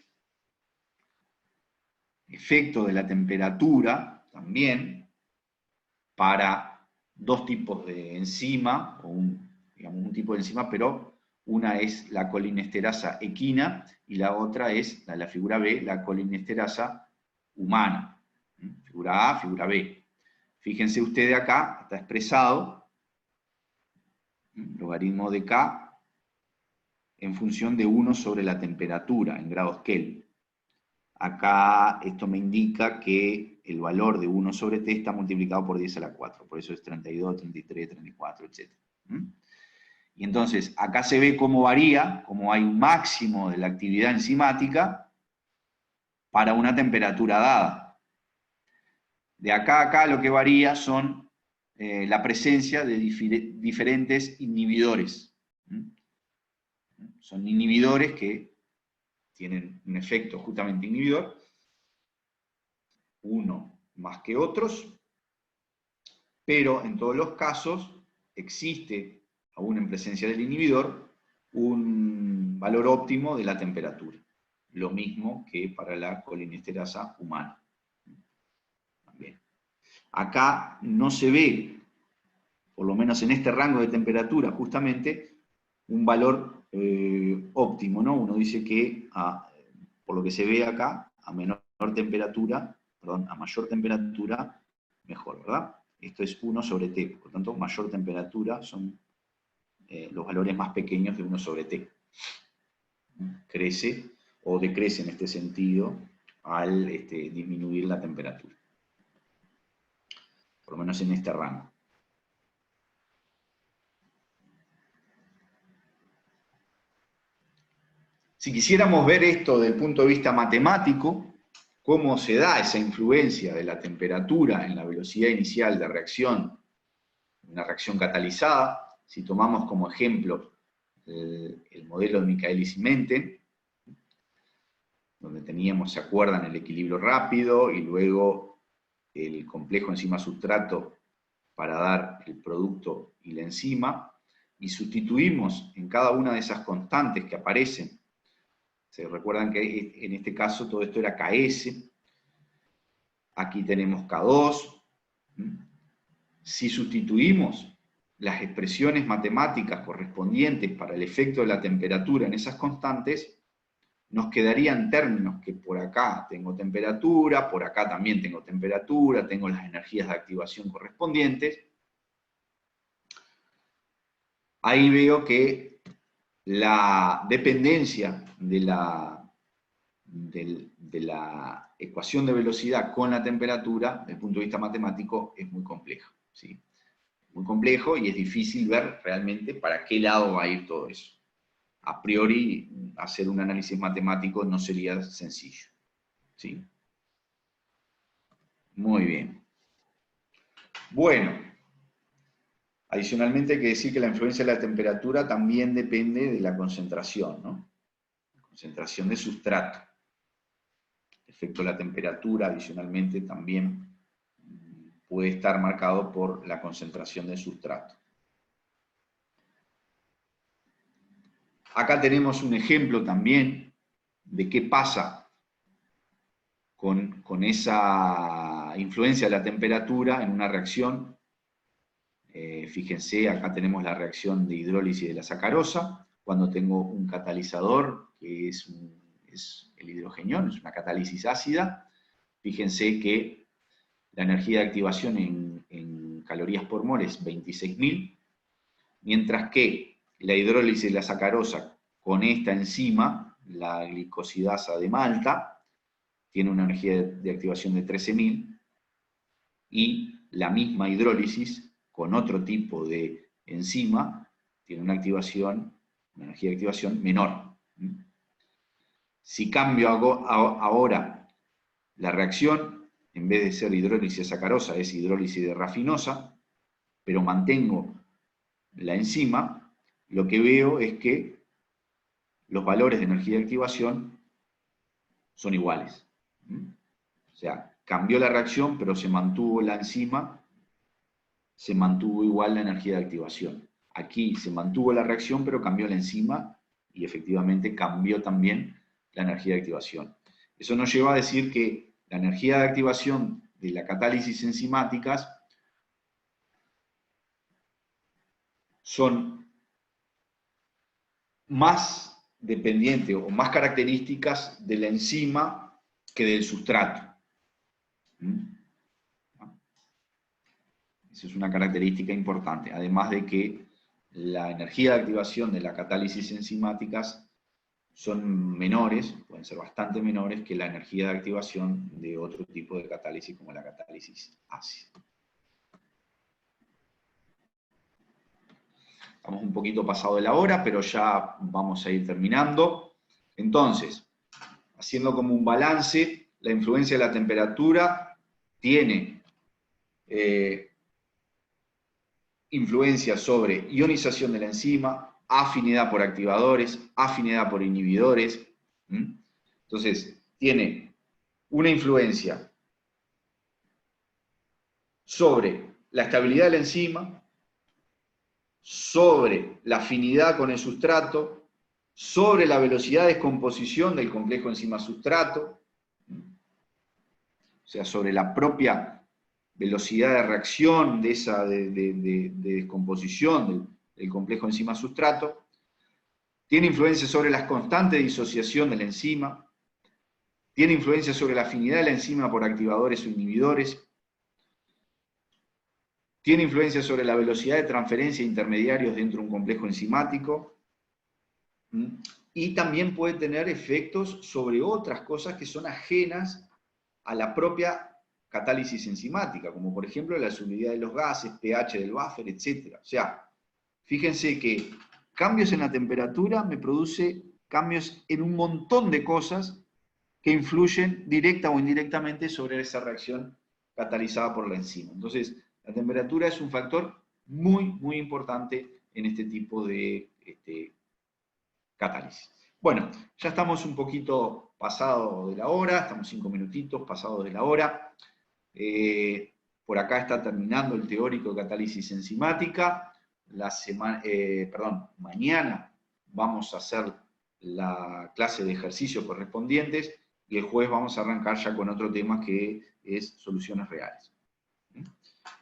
efecto de la temperatura también para dos tipos de enzima, o digamos un tipo de enzima, pero una es la colinesterasa equina y la otra es, la figura B, la colinesterasa humana. Figura A, figura B. Fíjense ustedes acá, está expresado logaritmo de K en función de 1 sobre la temperatura en grados Kelvin. Acá esto me indica que el valor de 1 sobre T está multiplicado por 10 a la 4, por eso es 32, 33, 34, etc. Y entonces, acá se ve cómo varía, cómo hay un máximo de la actividad enzimática para una temperatura dada. De acá a acá lo que varía son la presencia de diferentes inhibidores. Son inhibidores que tienen un efecto justamente inhibidor, uno más que otros, pero en todos los casos existe, aún en presencia del inhibidor, un valor óptimo de la temperatura. Lo mismo que para la colinesterasa humana. Bien. Acá no se ve, por lo menos en este rango de temperatura, justamente, un valor óptimo, ¿no? Uno dice que, por lo que se ve acá, a mayor temperatura, mejor, ¿verdad? Esto es 1 sobre T, por lo tanto, mayor temperatura son los valores más pequeños de 1 sobre T. Crece o decrece en este sentido al disminuir la temperatura. Por lo menos en este rango. Si quisiéramos ver esto desde el punto de vista matemático, cómo se da esa influencia de la temperatura en la velocidad inicial de reacción, una reacción catalizada, si tomamos como ejemplo el modelo de Michaelis y Menten, donde teníamos, ¿se acuerdan?, el equilibrio rápido y luego el complejo enzima-sustrato para dar el producto y la enzima, y sustituimos en cada una de esas constantes que aparecen. Se recuerdan que en este caso todo esto era Ks, aquí tenemos K2. Si sustituimos las expresiones matemáticas correspondientes para el efecto de la temperatura en esas constantes, nos quedarían términos que por acá tengo temperatura, por acá también tengo temperatura, tengo las energías de activación correspondientes. Ahí veo que la dependencia de la ecuación de velocidad con la temperatura, desde el punto de vista matemático, es muy compleja, ¿sí? Muy complejo y es difícil ver realmente para qué lado va a ir todo eso. A priori, hacer un análisis matemático no sería sencillo, ¿sí? Muy bien. Bueno, adicionalmente hay que decir que la influencia de la temperatura también depende de la concentración, ¿no? La concentración de sustrato. El efecto de la temperatura, adicionalmente, también puede estar marcado por la concentración de sustrato. Acá tenemos un ejemplo también de qué pasa con esa influencia de la temperatura en una reacción. Fíjense, acá tenemos la reacción de hidrólisis de la sacarosa. cuando tengo un catalizador, que es el hidrogenión, es una catálisis ácida. Fíjense que la energía de activación en calorías por mol es 26.000, mientras que la hidrólisis de la sacarosa con esta enzima, la glicosidasa de Malta, tiene una energía de activación de 13.000, y la misma hidrólisis con otro tipo de enzima tiene una energía de activación menor. Si cambio ahora la reacción, en vez de ser hidrólisis de sacarosa, es hidrólisis de rafinosa, pero mantengo la enzima, lo que veo es que los valores de energía de activación son iguales. O sea, cambió la reacción, pero se mantuvo la enzima, se mantuvo igual la energía de activación. Aquí se mantuvo la reacción, pero cambió la enzima y efectivamente cambió también la energía de activación. Eso nos lleva a decir que la energía de activación de la catálisis enzimáticas son más dependientes o más características de la enzima que del sustrato. Esa es una característica importante, además de que la energía de activación de la catálisis enzimáticas son menores, pueden ser bastante menores que la energía de activación de otro tipo de catálisis como la catálisis ácida. Estamos un poquito pasado de la hora, pero ya vamos a ir terminando. Entonces, haciendo como un balance, la influencia de la temperatura tiene influencia sobre ionización de la enzima, afinidad por activadores, afinidad por inhibidores. Entonces, tiene una influencia sobre la estabilidad de la enzima, sobre la afinidad con el sustrato, sobre la velocidad de descomposición del complejo enzima-sustrato, o sea, sobre la propia velocidad de reacción de esa de descomposición del complejo enzima-sustrato. Tiene influencia sobre las constantes de disociación de la enzima. Tiene influencia sobre la afinidad de la enzima por activadores o inhibidores. Tiene influencia sobre la velocidad de transferencia de intermediarios dentro de un complejo enzimático. Y también puede tener efectos sobre otras cosas que son ajenas a la propia catálisis enzimática, como por ejemplo la solubilidad de los gases, pH del buffer, etc. O sea, fíjense que cambios en la temperatura me produce cambios en un montón de cosas que influyen directa o indirectamente sobre esa reacción catalizada por la enzima. Entonces, la temperatura es un factor muy, muy importante en este tipo de catálisis. Bueno, ya estamos un poquito pasado de la hora, estamos 5 minutitos pasados de la hora. Por acá está terminando el teórico de catálisis enzimática. Mañana vamos a hacer la clase de ejercicios correspondientes y el jueves vamos a arrancar ya con otro tema que es soluciones reales.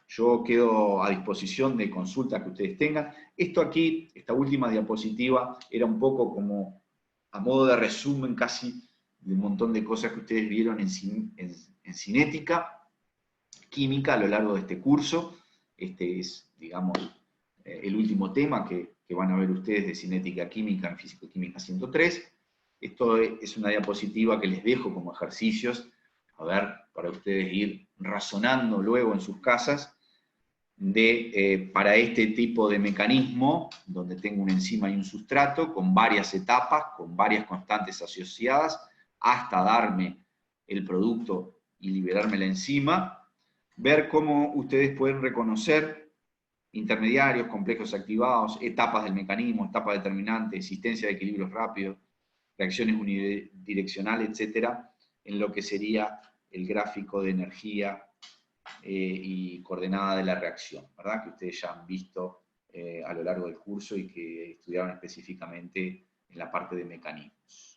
Yo quedo a disposición de consultas que ustedes tengan. Esto aquí, esta última diapositiva, era un poco como a modo de resumen casi de un montón de cosas que ustedes vieron en cinética, química a lo largo de este curso. Este es, digamos, el último tema que van a ver ustedes de cinética química en Físico-Química 103. Esto es una diapositiva que les dejo como ejercicios, a ver, para ustedes ir razonando luego en sus casas, para este tipo de mecanismo, donde tengo una enzima y un sustrato, con varias etapas, con varias constantes asociadas, hasta darme el producto y liberarme la enzima, ver cómo ustedes pueden reconocer intermediarios, complejos activados, etapas del mecanismo, etapas determinantes, existencia de equilibrios rápidos, reacciones unidireccionales, etcétera, en lo que sería el gráfico de energía y coordenada de la reacción, ¿verdad? Que ustedes ya han visto a lo largo del curso y que estudiaron específicamente en la parte de mecanismos.